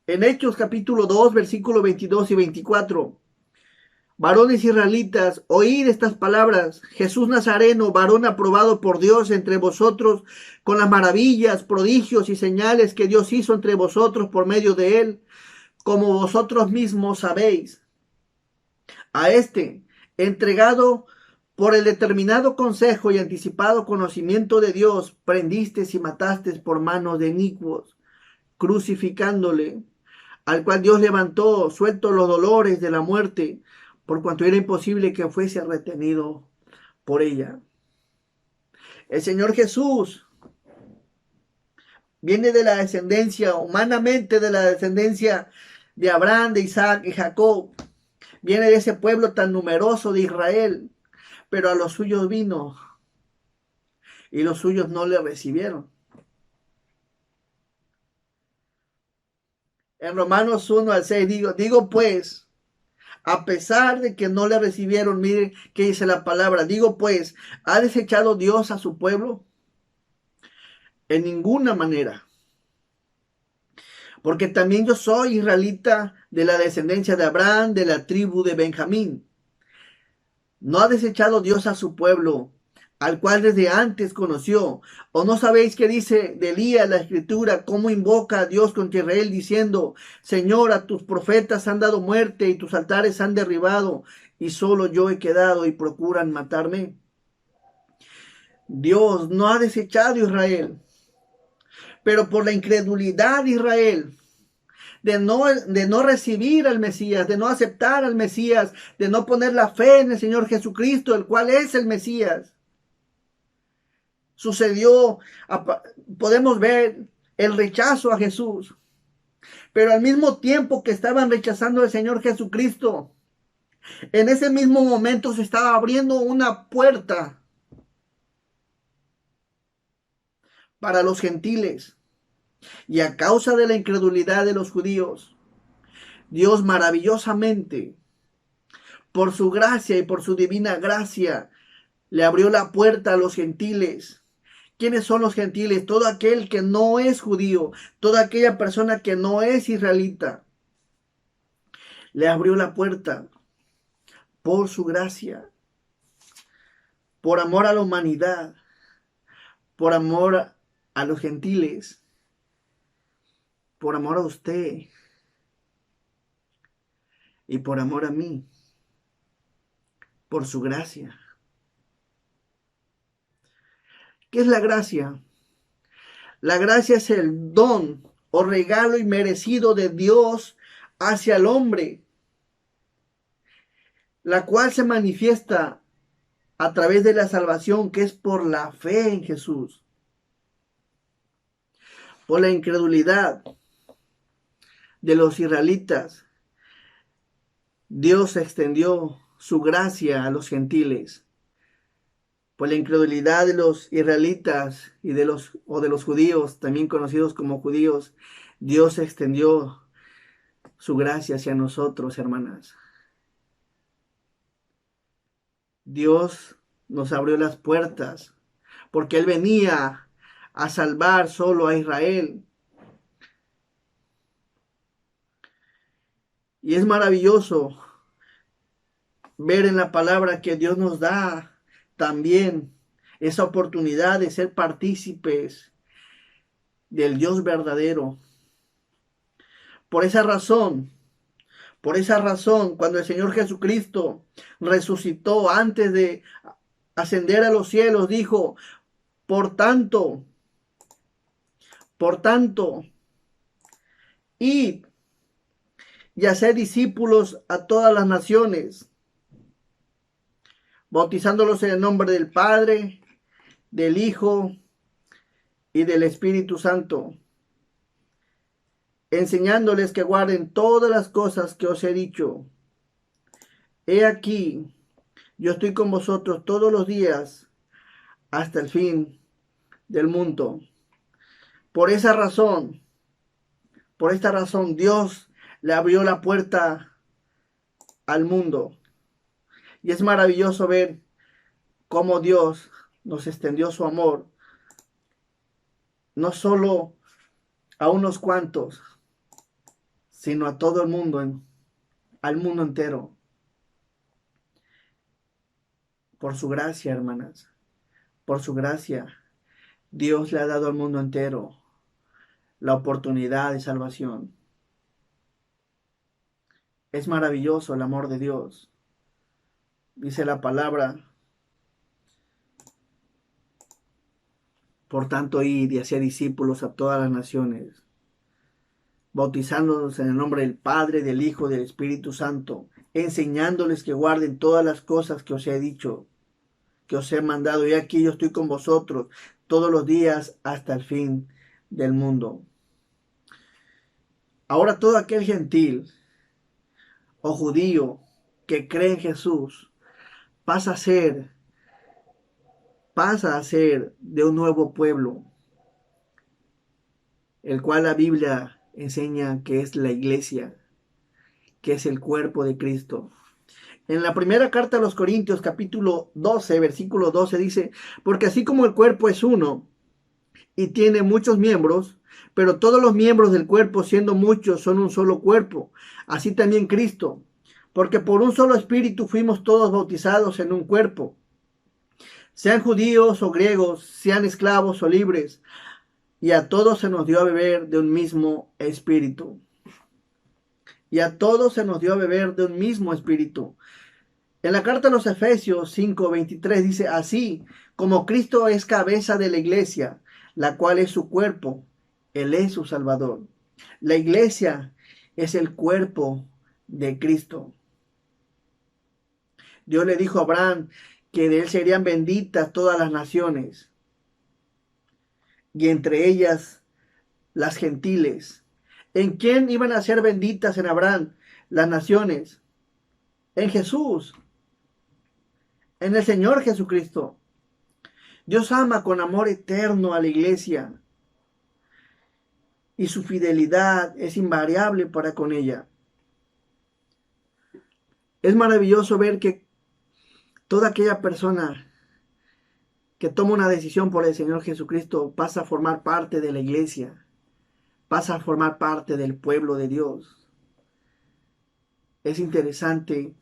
En Hechos capítulo 2, versículos 22 y 24. Varones israelitas, oíd estas palabras. Jesús Nazareno, varón aprobado por Dios entre vosotros, con las maravillas, prodigios y señales que Dios hizo entre vosotros por medio de él, como vosotros mismos sabéis. A este, entregado por el determinado consejo y anticipado conocimiento de Dios, prendisteis y matasteis por manos de inicuos, crucificándole, al cual Dios levantó, suelto los dolores de la muerte, por cuanto era imposible que fuese retenido por ella. El Señor Jesús Viene de la descendencia, humanamente de la descendencia de Abraham, de Isaac y Jacob. Viene de ese pueblo tan numeroso de Israel, pero a los suyos vino y los suyos no le recibieron. En Romanos 1 al 6 digo pues, a pesar de que no le recibieron, miren qué dice la palabra, digo pues, ¿ha desechado Dios a su pueblo? En ninguna manera. Porque también yo soy israelita de la descendencia de Abraham, de la tribu de Benjamín. ¿No ha desechado Dios a su pueblo, al cual desde antes conoció? ¿O no sabéis qué dice de Elías la escritura, cómo invoca a Dios contra Israel, diciendo, Señor, a tus profetas han dado muerte y tus altares han derribado, y solo yo he quedado y procuran matarme? Dios no ha desechado a Israel, pero por la incredulidad de Israel, de no recibir al Mesías, de no aceptar al Mesías, de no poner la fe en el Señor Jesucristo, el cual es el Mesías. Sucedió, podemos ver el rechazo a Jesús, pero al mismo tiempo que estaban rechazando al Señor Jesucristo, en ese mismo momento se estaba abriendo una puerta para los gentiles. Y a causa de la incredulidad de los judíos, Dios maravillosamente, por su gracia y por su divina gracia, le abrió la puerta a los gentiles. ¿Quiénes son los gentiles? Todo aquel que no es judío, toda aquella persona que no es israelita. Le abrió la puerta por su gracia, por amor a la humanidad, por amor a los gentiles, por amor a usted y por amor a mí, por su gracia. ¿Qué es la gracia? La gracia es el don o regalo inmerecido de Dios hacia el hombre, la cual se manifiesta a través de la salvación, que es por la fe en Jesús. Por la incredulidad de los israelitas, Dios extendió su gracia a los gentiles. Por la incredulidad de los israelitas y de los judíos, también conocidos como judíos, Dios extendió su gracia hacia nosotros, hermanas. Dios nos abrió las puertas porque Él venía a salvar solo a Israel. Y es maravilloso ver en la palabra que Dios nos da también esa oportunidad de ser partícipes del Dios verdadero. Por esa razón, cuando el Señor Jesucristo resucitó antes de ascender a los cielos, dijo, por tanto, id y hacer discípulos a todas las naciones, bautizándolos en el nombre del Padre, del Hijo y del Espíritu Santo, enseñándoles que guarden todas las cosas que os he dicho. He aquí, yo estoy con vosotros todos los días hasta el fin del mundo. Por esta razón, Dios le abrió la puerta al mundo. Y es maravilloso ver cómo Dios nos extendió su amor, no solo a unos cuantos, sino a todo el mundo, al mundo entero. Por su gracia, hermanas, por su gracia, Dios le ha dado al mundo entero la oportunidad de salvación. Es maravilloso el amor de Dios. Dice la palabra, por tanto, id y haced discípulos a todas las naciones, bautizándolos en el nombre del Padre, del Hijo y del Espíritu Santo, enseñándoles que guarden todas las cosas que os he dicho, que os he mandado. Y aquí yo estoy con vosotros todos los días hasta el fin del mundo. Ahora todo aquel gentil o judío que cree en Jesús pasa a ser de un nuevo pueblo, el cual la Biblia enseña que es la iglesia, que es el cuerpo de Cristo. En la primera carta a los Corintios, capítulo 12, versículo 12 dice, porque así como el cuerpo es uno y tiene muchos miembros, pero todos los miembros del cuerpo, siendo muchos, son un solo cuerpo, así también Cristo, porque por un solo espíritu fuimos todos bautizados en un cuerpo, sean judíos o griegos, sean esclavos o libres, y a todos se nos dio a beber de un mismo espíritu. Y a todos se nos dio a beber de un mismo espíritu. En la carta a los Efesios 5:23 dice, así como Cristo es cabeza de la iglesia, la cual es su cuerpo, Él es su Salvador. La iglesia es el cuerpo de Cristo. Dios le dijo a Abraham que de él serían benditas todas las naciones, y entre ellas las gentiles. ¿En quién iban a ser benditas en Abraham las naciones? En Jesús, en el Señor Jesucristo. Dios ama con amor eterno a la iglesia y su fidelidad es invariable para con ella. Es maravilloso ver que toda aquella persona que toma una decisión por el Señor Jesucristo pasa a formar parte de la iglesia, pasa a formar parte del pueblo de Dios. Es interesante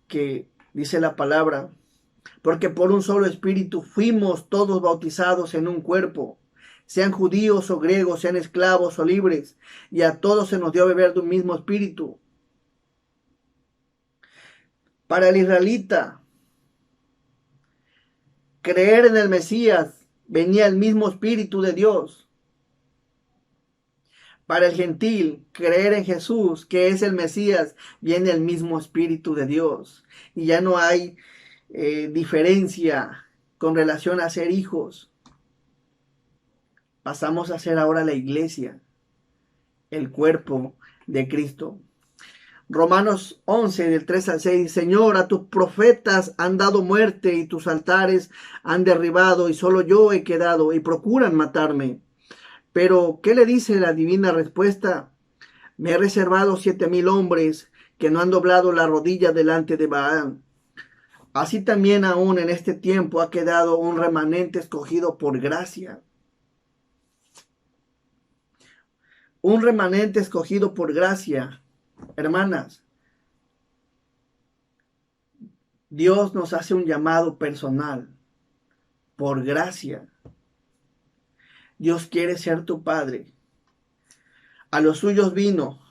que dice la palabra, porque por un solo espíritu fuimos todos bautizados en un cuerpo, sean judíos o griegos, sean esclavos o libres, y a todos se nos dio a beber de un mismo espíritu. Para el israelita, creer en el Mesías venía el mismo espíritu de Dios. Para el gentil, creer en Jesús, que es el Mesías, viene el mismo espíritu de Dios. Y ya no hay diferencia con relación a ser hijos. Pasamos a ser ahora la iglesia, el cuerpo de Cristo. Romanos 11, del 3 al 6, Señor, a tus profetas han dado muerte y tus altares han derribado y solo yo he quedado y procuran matarme. Pero, ¿qué le dice la divina respuesta? Me he reservado 7,000 hombres que no han doblado la rodilla delante de Baal. Así también aún en este tiempo ha quedado un remanente escogido por gracia. Un remanente escogido por gracia. Hermanas, Dios nos hace un llamado personal por gracia. Dios quiere ser tu Padre. A los suyos vino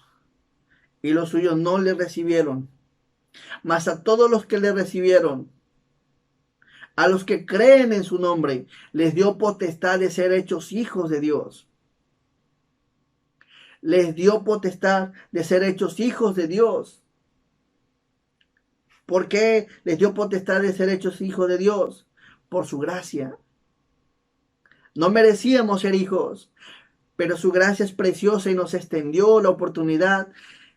y los suyos no le recibieron. Mas a todos los que le recibieron, a los que creen en su nombre, les dio potestad de ser hechos hijos de Dios. Les dio potestad de ser hechos hijos de Dios. ¿Por qué les dio potestad de ser hechos hijos de Dios? Por su gracia. No merecíamos ser hijos, pero su gracia es preciosa y nos extendió la oportunidad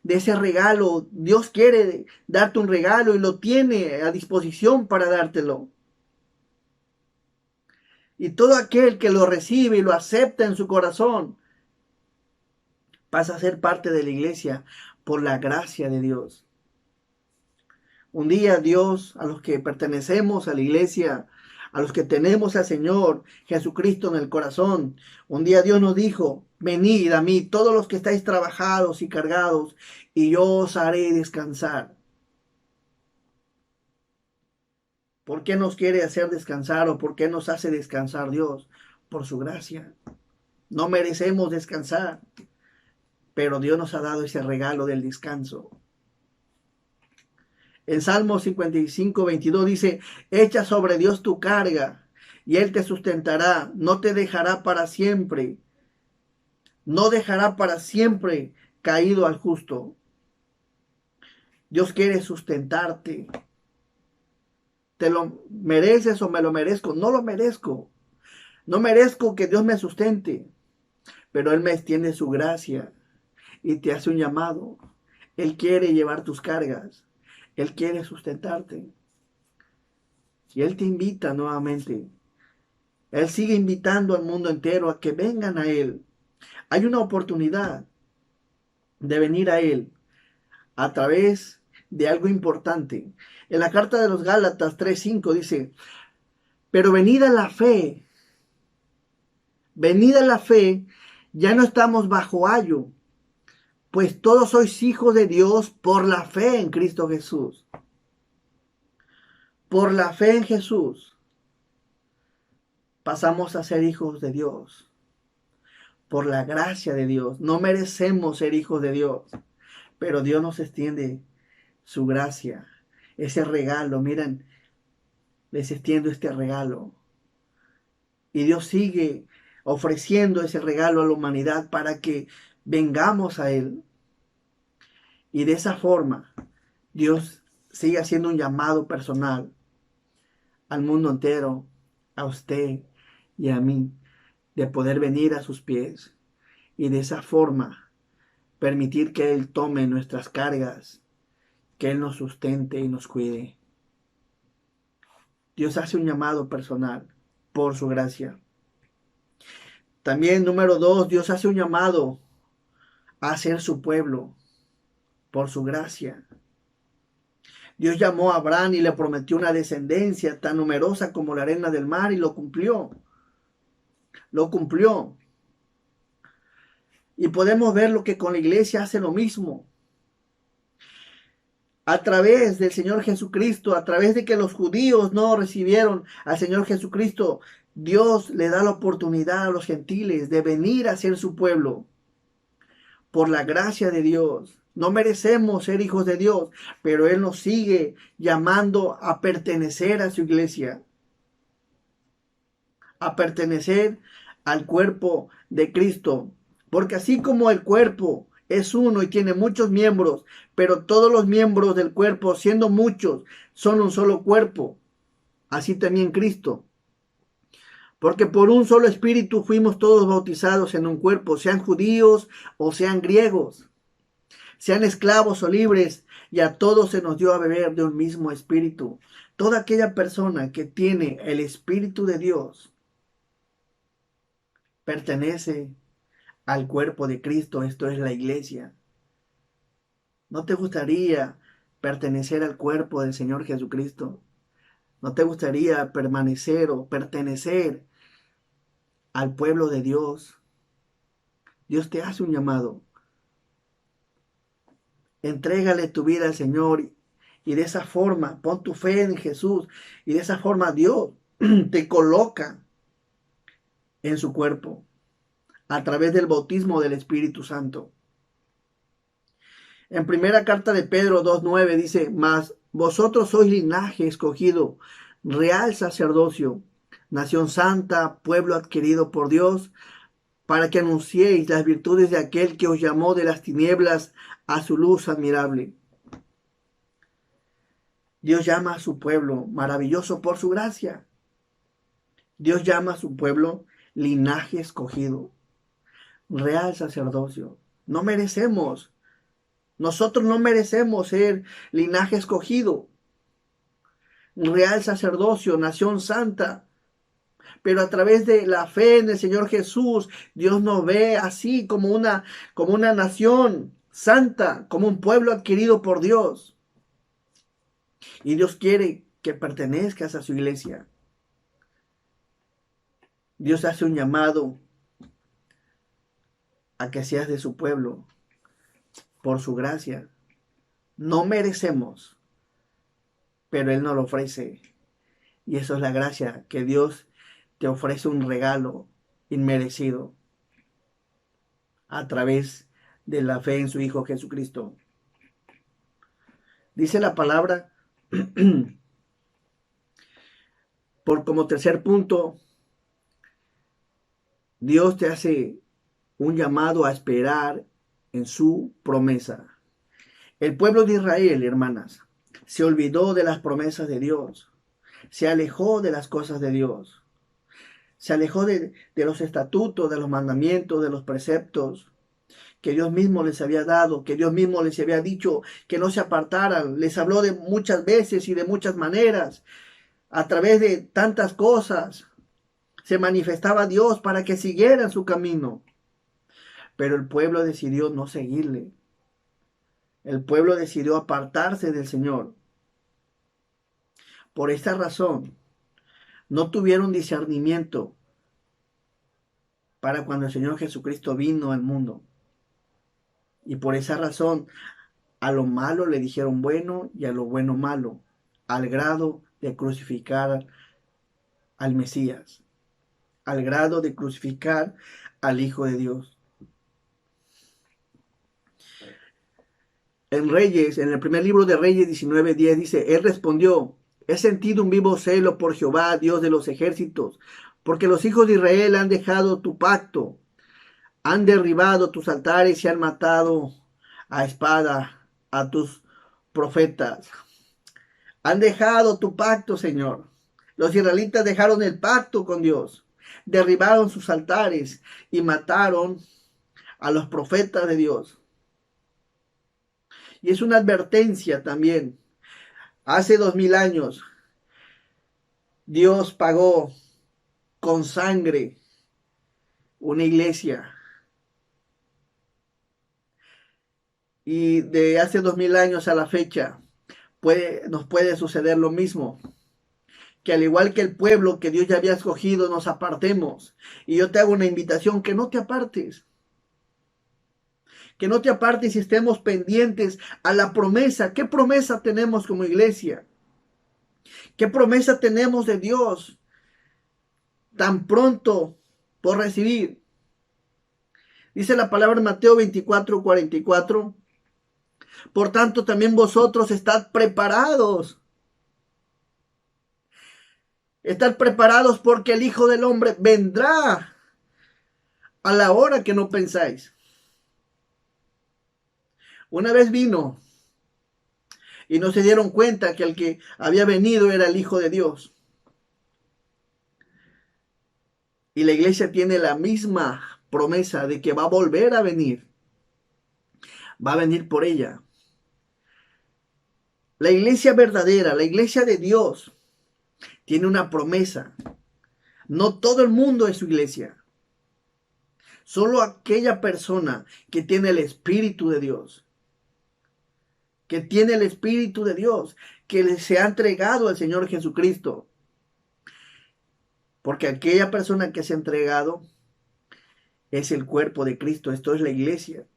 de ese regalo. Dios quiere darte un regalo y lo tiene a disposición para dártelo. Y todo aquel que lo recibe y lo acepta en su corazón pasa a ser parte de la iglesia por la gracia de Dios. Un día Dios, a los que pertenecemos a la iglesia, a los que tenemos al Señor Jesucristo en el corazón, un día Dios nos dijo, venid a mí todos los que estáis trabajados y cargados, y yo os haré descansar. ¿Por qué nos quiere hacer descansar o por qué nos hace descansar Dios? Por su gracia. No merecemos descansar, pero Dios nos ha dado ese regalo del descanso. En Salmo 55, 22 dice, echa sobre Dios tu carga y Él te sustentará, no te dejará para siempre, no dejará para siempre caído al justo. Dios quiere sustentarte. ¿Te lo mereces o me lo merezco? No lo merezco. No merezco que Dios me sustente. pero Él me extiende su gracia y te hace un llamado. Él quiere llevar tus cargas. Él quiere sustentarte. Y Él te invita nuevamente. Él sigue invitando al mundo entero a que vengan a Él. Hay una oportunidad de venir a Él a través de algo importante. En la carta de los Gálatas 3:5 dice, pero venida la fe, ya no estamos bajo ayo, pues todos sois hijos de Dios por la fe en Cristo Jesús. Por la fe en Jesús pasamos a ser hijos de Dios. Por la gracia de Dios. No merecemos ser hijos de Dios, pero Dios nos extiende su gracia, ese regalo. Miren, les extiendo este regalo. Y Dios sigue ofreciendo ese regalo a la humanidad para que vengamos a Él. Y de esa forma, Dios sigue haciendo un llamado personal al mundo entero, a usted y a mí, de poder venir a sus pies. Y de esa forma, permitir que Él tome nuestras cargas, que Él nos sustente y nos cuide. Dios hace un llamado personal por su gracia. También, número 2, Dios hace un llamado a ser su pueblo por su gracia. Dios llamó a Abraham y le prometió una descendencia tan numerosa como la arena del mar y lo cumplió. Lo cumplió. Y podemos ver lo que con la iglesia hace lo mismo. A través del Señor Jesucristo, a través de que los judíos no recibieron al Señor Jesucristo, Dios le da la oportunidad a los gentiles de venir a ser su pueblo. Por la gracia de Dios. No merecemos ser hijos de Dios, pero Él nos sigue llamando a pertenecer a su iglesia. A pertenecer al cuerpo de Cristo. Porque así como el cuerpo es uno y tiene muchos miembros, pero todos los miembros del cuerpo, siendo muchos, son un solo cuerpo. Así también Cristo. Porque por un solo espíritu fuimos todos bautizados en un cuerpo, sean judíos o sean griegos, sean esclavos o libres, y a todos se nos dio a beber de un mismo espíritu. Toda aquella persona que tiene el Espíritu de Dios pertenece al cuerpo de Cristo, esto es la iglesia. ¿No te gustaría pertenecer al cuerpo del Señor Jesucristo? ¿No te gustaría permanecer o pertenecer al pueblo de Dios? Dios te hace un llamado. Entrégale tu vida al Señor y de esa forma pon tu fe en Jesús y de esa forma Dios te coloca en su cuerpo a través del bautismo del Espíritu Santo. En primera carta de Pedro 2:9 dice, mas vosotros sois linaje escogido, real sacerdocio, nación santa, pueblo adquirido por Dios, para que anunciéis las virtudes de aquel que os llamó de las tinieblas a su luz admirable. Dios llama a su pueblo maravilloso por su gracia. Dios llama a su pueblo linaje escogido, real sacerdocio. No merecemos. Nosotros no merecemos ser linaje escogido, real sacerdocio, nación santa. Pero a través de la fe en el Señor Jesús, Dios nos ve así como una nación santa, como un pueblo adquirido por Dios. Y Dios quiere que pertenezcas a su iglesia. Dios hace un llamado a que seas de su pueblo por su gracia. No merecemos, pero Él nos lo ofrece. Y eso es la gracia, que Dios te ofrece un regalo inmerecido a través de la fe en su Hijo Jesucristo. Dice la palabra, como tercer punto, Dios te hace un llamado a esperar en su promesa. El pueblo de Israel, hermanas, se olvidó de las promesas de Dios, se alejó de las cosas de Dios. Se alejó de los estatutos, de los mandamientos, de los preceptos que Dios mismo les había dado, que Dios mismo les había dicho que no se apartaran. Les habló de muchas veces y de muchas maneras, a través de tantas cosas. Se manifestaba Dios para que siguieran su camino. Pero el pueblo decidió no seguirle. El pueblo decidió apartarse del Señor. Por esta razón, no tuvieron discernimiento para cuando el Señor Jesucristo vino al mundo. Y por esa razón, a lo malo le dijeron bueno y a lo bueno malo, al grado de crucificar al Mesías, al grado de crucificar al Hijo de Dios. En Reyes, en el primer libro de Reyes 19:10 dice, Él respondió, he sentido un vivo celo por Jehová, Dios de los ejércitos, porque los hijos de Israel han dejado tu pacto, han derribado tus altares y han matado a espada a tus profetas. Han dejado tu pacto, Señor. Los israelitas dejaron el pacto con Dios, derribaron sus altares y mataron a los profetas de Dios. Y es una advertencia también. Hace 2000 años, Dios pagó con sangre una iglesia. Y de hace 2000 años a la fecha, nos puede suceder lo mismo. Que al igual que el pueblo que Dios ya había escogido, nos apartemos. Y yo te hago una invitación, que no te apartes. Que no te apartes y estemos pendientes a la promesa. ¿Qué promesa tenemos como iglesia? ¿Qué promesa tenemos de Dios tan pronto por recibir? Dice la palabra en Mateo 24:44. Por tanto, también vosotros estad preparados. Estad preparados porque el Hijo del Hombre vendrá a la hora que no pensáis. Una vez vino y no se dieron cuenta que el que había venido era el Hijo de Dios. Y la iglesia tiene la misma promesa de que va a volver a venir. Va a venir por ella. La iglesia verdadera, la iglesia de Dios, tiene una promesa. No todo el mundo es su iglesia. Solo aquella persona que tiene el Espíritu de Dios. Que tiene el Espíritu de Dios. Que se ha entregado al Señor Jesucristo. Porque aquella persona que se ha entregado es el cuerpo de Cristo. Esto es la iglesia.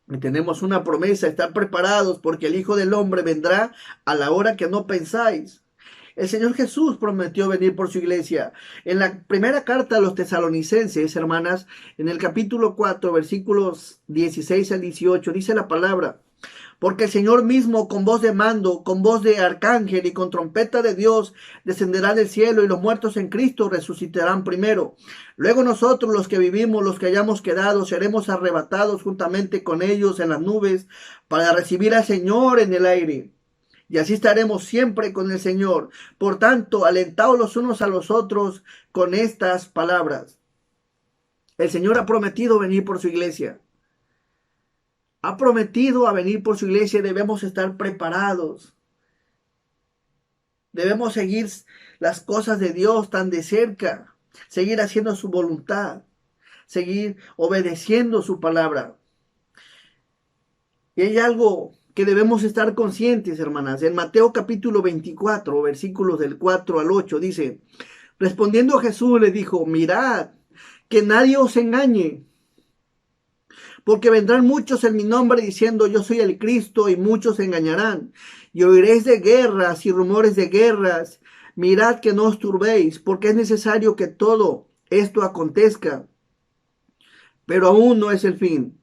Y tenemos una promesa, estar preparados porque el Hijo del Hombre vendrá a la hora que no pensáis. El Señor Jesús prometió venir por su iglesia. En la primera carta a los tesalonicenses, hermanas, en el capítulo 4, versículos 16 al 18, dice la palabra: porque el Señor mismo, con voz de mando, con voz de arcángel y con trompeta de Dios, descenderá del cielo, y los muertos en Cristo resucitarán primero. Luego nosotros, los que vivimos, los que hayamos quedado, seremos arrebatados juntamente con ellos en las nubes para recibir al Señor en el aire. Y así estaremos siempre con el Señor. Por tanto, alentaos los unos a los otros con estas palabras. El Señor ha prometido venir por su iglesia. Ha prometido a venir por su iglesia y debemos estar preparados. Debemos seguir las cosas de Dios tan de cerca, seguir haciendo su voluntad, seguir obedeciendo su palabra. Y hay algo que debemos estar conscientes, hermanas. En Mateo capítulo 24, versículos del 4 al 8, dice: respondiendo Jesús le dijo: mirad, que nadie os engañe. Porque vendrán muchos en mi nombre diciendo: yo soy el Cristo, y muchos se engañarán. Y oiréis de guerras y rumores de guerras. Mirad que no os turbéis, porque es necesario que todo esto acontezca. Pero aún no es el fin.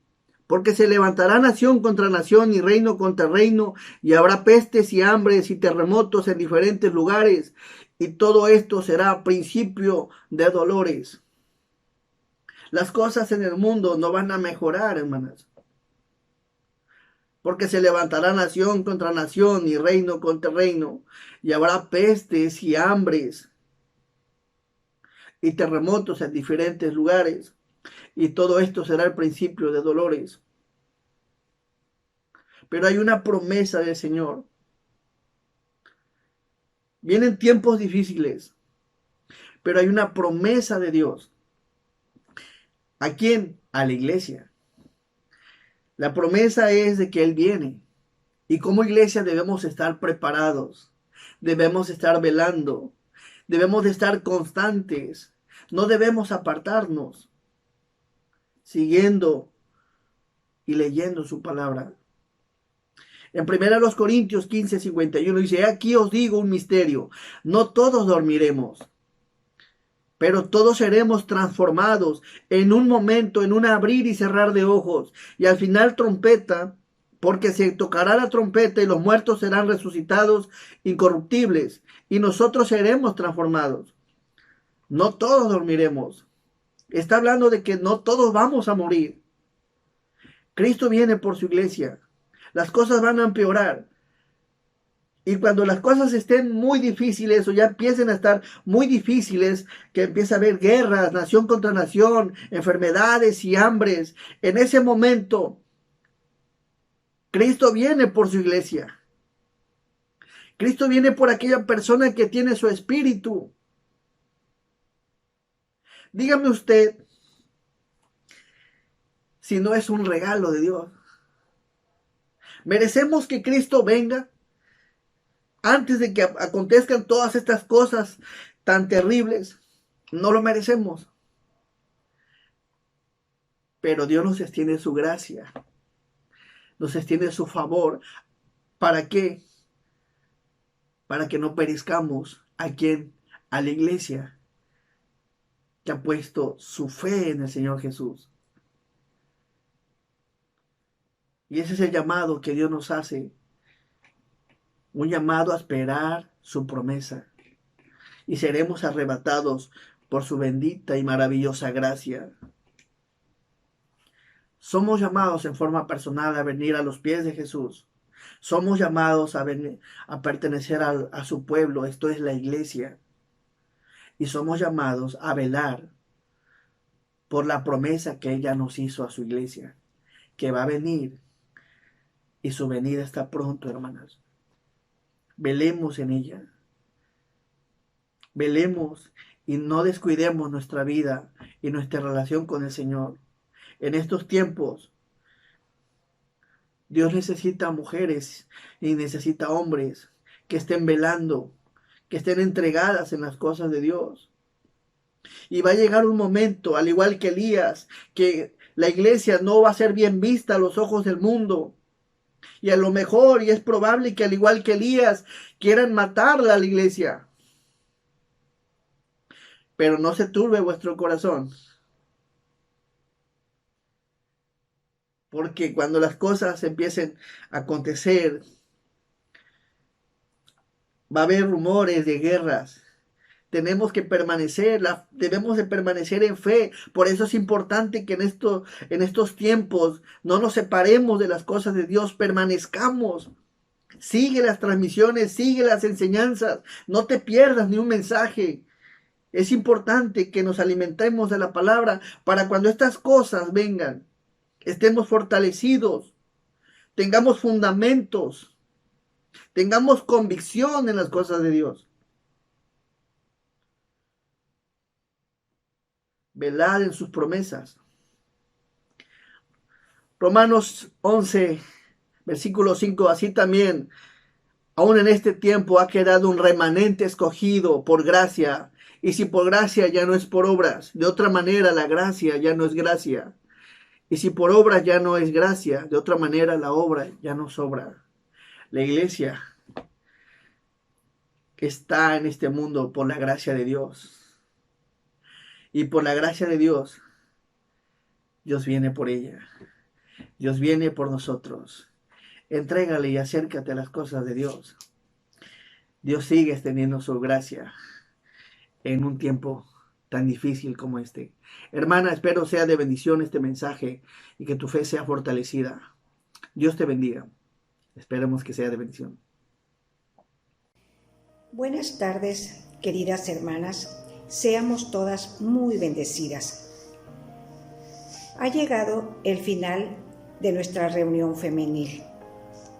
Porque se levantará nación contra nación y reino contra reino, y habrá pestes y hambres y terremotos en diferentes lugares. Y todo esto será principio de dolores. Las cosas en el mundo no van a mejorar, hermanas. Porque se levantará nación contra nación y reino contra reino. Y habrá pestes y hambres. y terremotos en diferentes lugares. Y todo esto será el principio de dolores. Pero hay una promesa del Señor. Vienen tiempos difíciles, pero hay una promesa de Dios. ¿A quién? A la iglesia. La promesa es de que Él viene. Y como iglesia debemos estar preparados. Debemos estar velando. Debemos de estar constantes. No debemos apartarnos. Siguiendo y leyendo su palabra. En 1 Corintios 15:51 dice: aquí os digo un misterio. No todos dormiremos, pero todos seremos transformados en un momento, en un abrir y cerrar de ojos. Y al final trompeta, porque se tocará la trompeta y los muertos serán resucitados incorruptibles y nosotros seremos transformados. No todos dormiremos. Está hablando de que no todos vamos a morir. Cristo viene por su iglesia. Las cosas van a empeorar. Y cuando las cosas estén muy difíciles o ya empiecen a estar muy difíciles, que empieza a haber guerras, nación contra nación, enfermedades y hambres, en ese momento Cristo viene por su iglesia. Cristo viene por aquella persona que tiene su espíritu. Dígame usted si no es un regalo de Dios. ¿Merecemos que Cristo venga antes de que acontezcan todas estas cosas tan terribles? No lo merecemos. Pero Dios nos extiende su gracia, nos extiende su favor. ¿Para qué? Para que no perezcamos. ¿A quién? A la iglesia que ha puesto su fe en el Señor Jesús. Y ese es el llamado que Dios nos hace. Un llamado a esperar su promesa. Y seremos arrebatados por su bendita y maravillosa gracia. Somos llamados en forma personal a venir a los pies de Jesús. Somos llamados a pertenecer a su pueblo. Esto es la iglesia. Y somos llamados a velar por la promesa que ella nos hizo a su iglesia. Que va a venir. Y su venida está pronto, hermanas. Velemos en ella. Velemos y no descuidemos nuestra vida y nuestra relación con el Señor. En estos tiempos, Dios necesita mujeres y necesita hombres que estén velando, que estén entregadas en las cosas de Dios. Y va a llegar un momento, al igual que Elías, que la iglesia no va a ser bien vista a los ojos del mundo. Y a lo mejor, y es probable que al igual que Elías, quieran matarla a la iglesia. Pero no se turbe vuestro corazón. Porque cuando las cosas empiecen a acontecer, va a haber rumores de guerras. Tenemos que permanecer, debemos de permanecer en fe. Por eso es importante que en estos tiempos no nos separemos de las cosas de Dios, permanezcamos. Sigue las transmisiones, sigue las enseñanzas, no te pierdas ni un mensaje. Es importante que nos alimentemos de la palabra para cuando estas cosas vengan, estemos fortalecidos, tengamos fundamentos, tengamos convicción en las cosas de Dios. Velad en sus promesas. Romanos 11, versículo 5, así también, aún en este tiempo ha quedado un remanente escogido por gracia, y si por gracia ya no es por obras, de otra manera la gracia ya no es gracia, y si por obras ya no es gracia, de otra manera la obra ya no sobra. La iglesia está en este mundo por la gracia de Dios. Y por la gracia de Dios, Dios viene por ella. Dios viene por nosotros. Entrégale y acércate a las cosas de Dios. Dios sigue extendiendo su gracia en un tiempo tan difícil como este. Hermana, espero sea de bendición este mensaje y que tu fe sea fortalecida. Dios te bendiga. Esperemos que sea de bendición. Buenas tardes, queridas hermanas. seamos todas muy bendecidas. Ha llegado el final de nuestra reunión femenil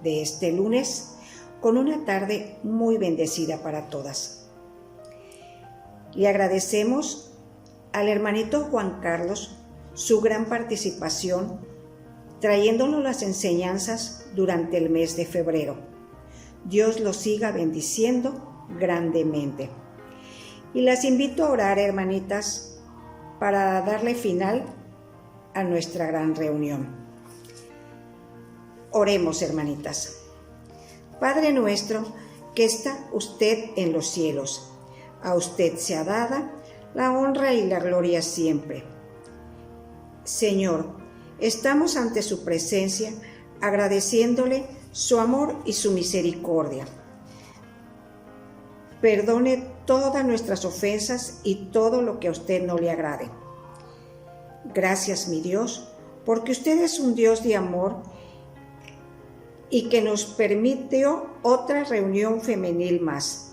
de este lunes, con una tarde muy bendecida para todas. Le agradecemos al hermanito Juan Carlos su gran participación, trayéndonos las enseñanzas durante el mes de febrero. Dios los siga bendiciendo grandemente. Y las invito a orar, hermanitas, para darle final a nuestra gran reunión. Oremos, hermanitas. Padre nuestro, que está usted en los cielos, a usted sea dada la honra y la gloria siempre. Señor, estamos ante su presencia agradeciéndole su amor y su misericordia. Perdone todas nuestras ofensas y todo lo que a usted no le agrade. Gracias, mi Dios, porque usted es un Dios de amor y que nos permitió otra reunión femenil más,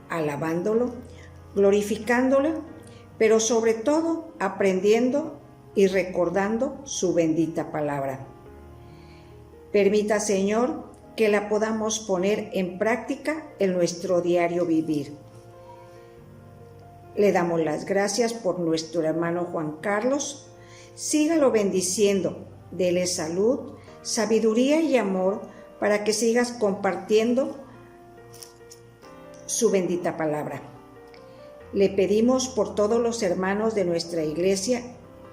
alabándolo, glorificándolo, pero sobre todo aprendiendo y recordando su bendita palabra. Permita, Señor, que la podamos poner en práctica en nuestro diario vivir. Le damos las gracias por nuestro hermano Juan Carlos. Sígalo bendiciendo, dele salud, sabiduría y amor para que sigas compartiendo su bendita palabra. Le pedimos por todos los hermanos de nuestra iglesia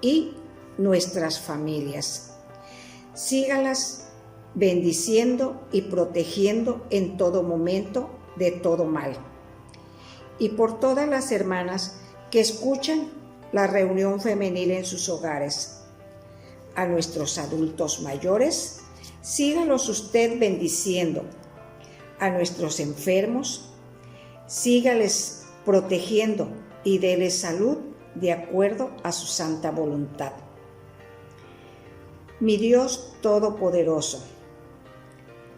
y nuestras familias. Sígalas bendiciendo y protegiendo en todo momento de todo mal. Y por todas las hermanas que escuchan la reunión femenil en sus hogares. A nuestros adultos mayores, sígalos usted bendiciendo. A nuestros enfermos, sígales protegiendo y déles salud de acuerdo a su santa voluntad. Mi Dios Todopoderoso,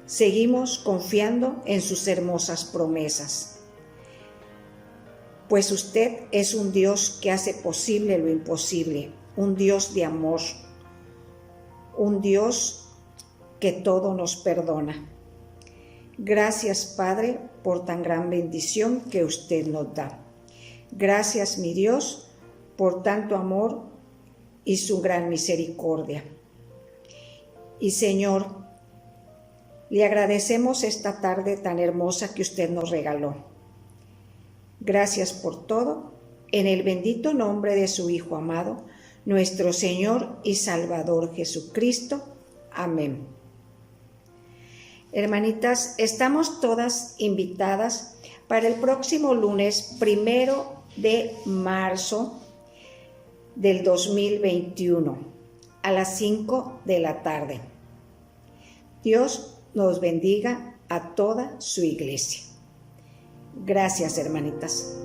seguimos confiando en sus hermosas promesas, pues usted es un Dios que hace posible lo imposible, un Dios de amor, un Dios que todo nos perdona. Gracias, Padre, por tan gran bendición que usted nos da. Gracias, mi Dios, por tanto amor y su gran misericordia. Y Señor, le agradecemos esta tarde tan hermosa que usted nos regaló. Gracias por todo, en el bendito nombre de su Hijo amado, nuestro Señor y Salvador Jesucristo. Amén. Hermanitas, estamos todas invitadas para el próximo lunes 1 de marzo del 2021 a las 5 de la tarde. Dios nos bendiga a toda su iglesia. Gracias, hermanitas.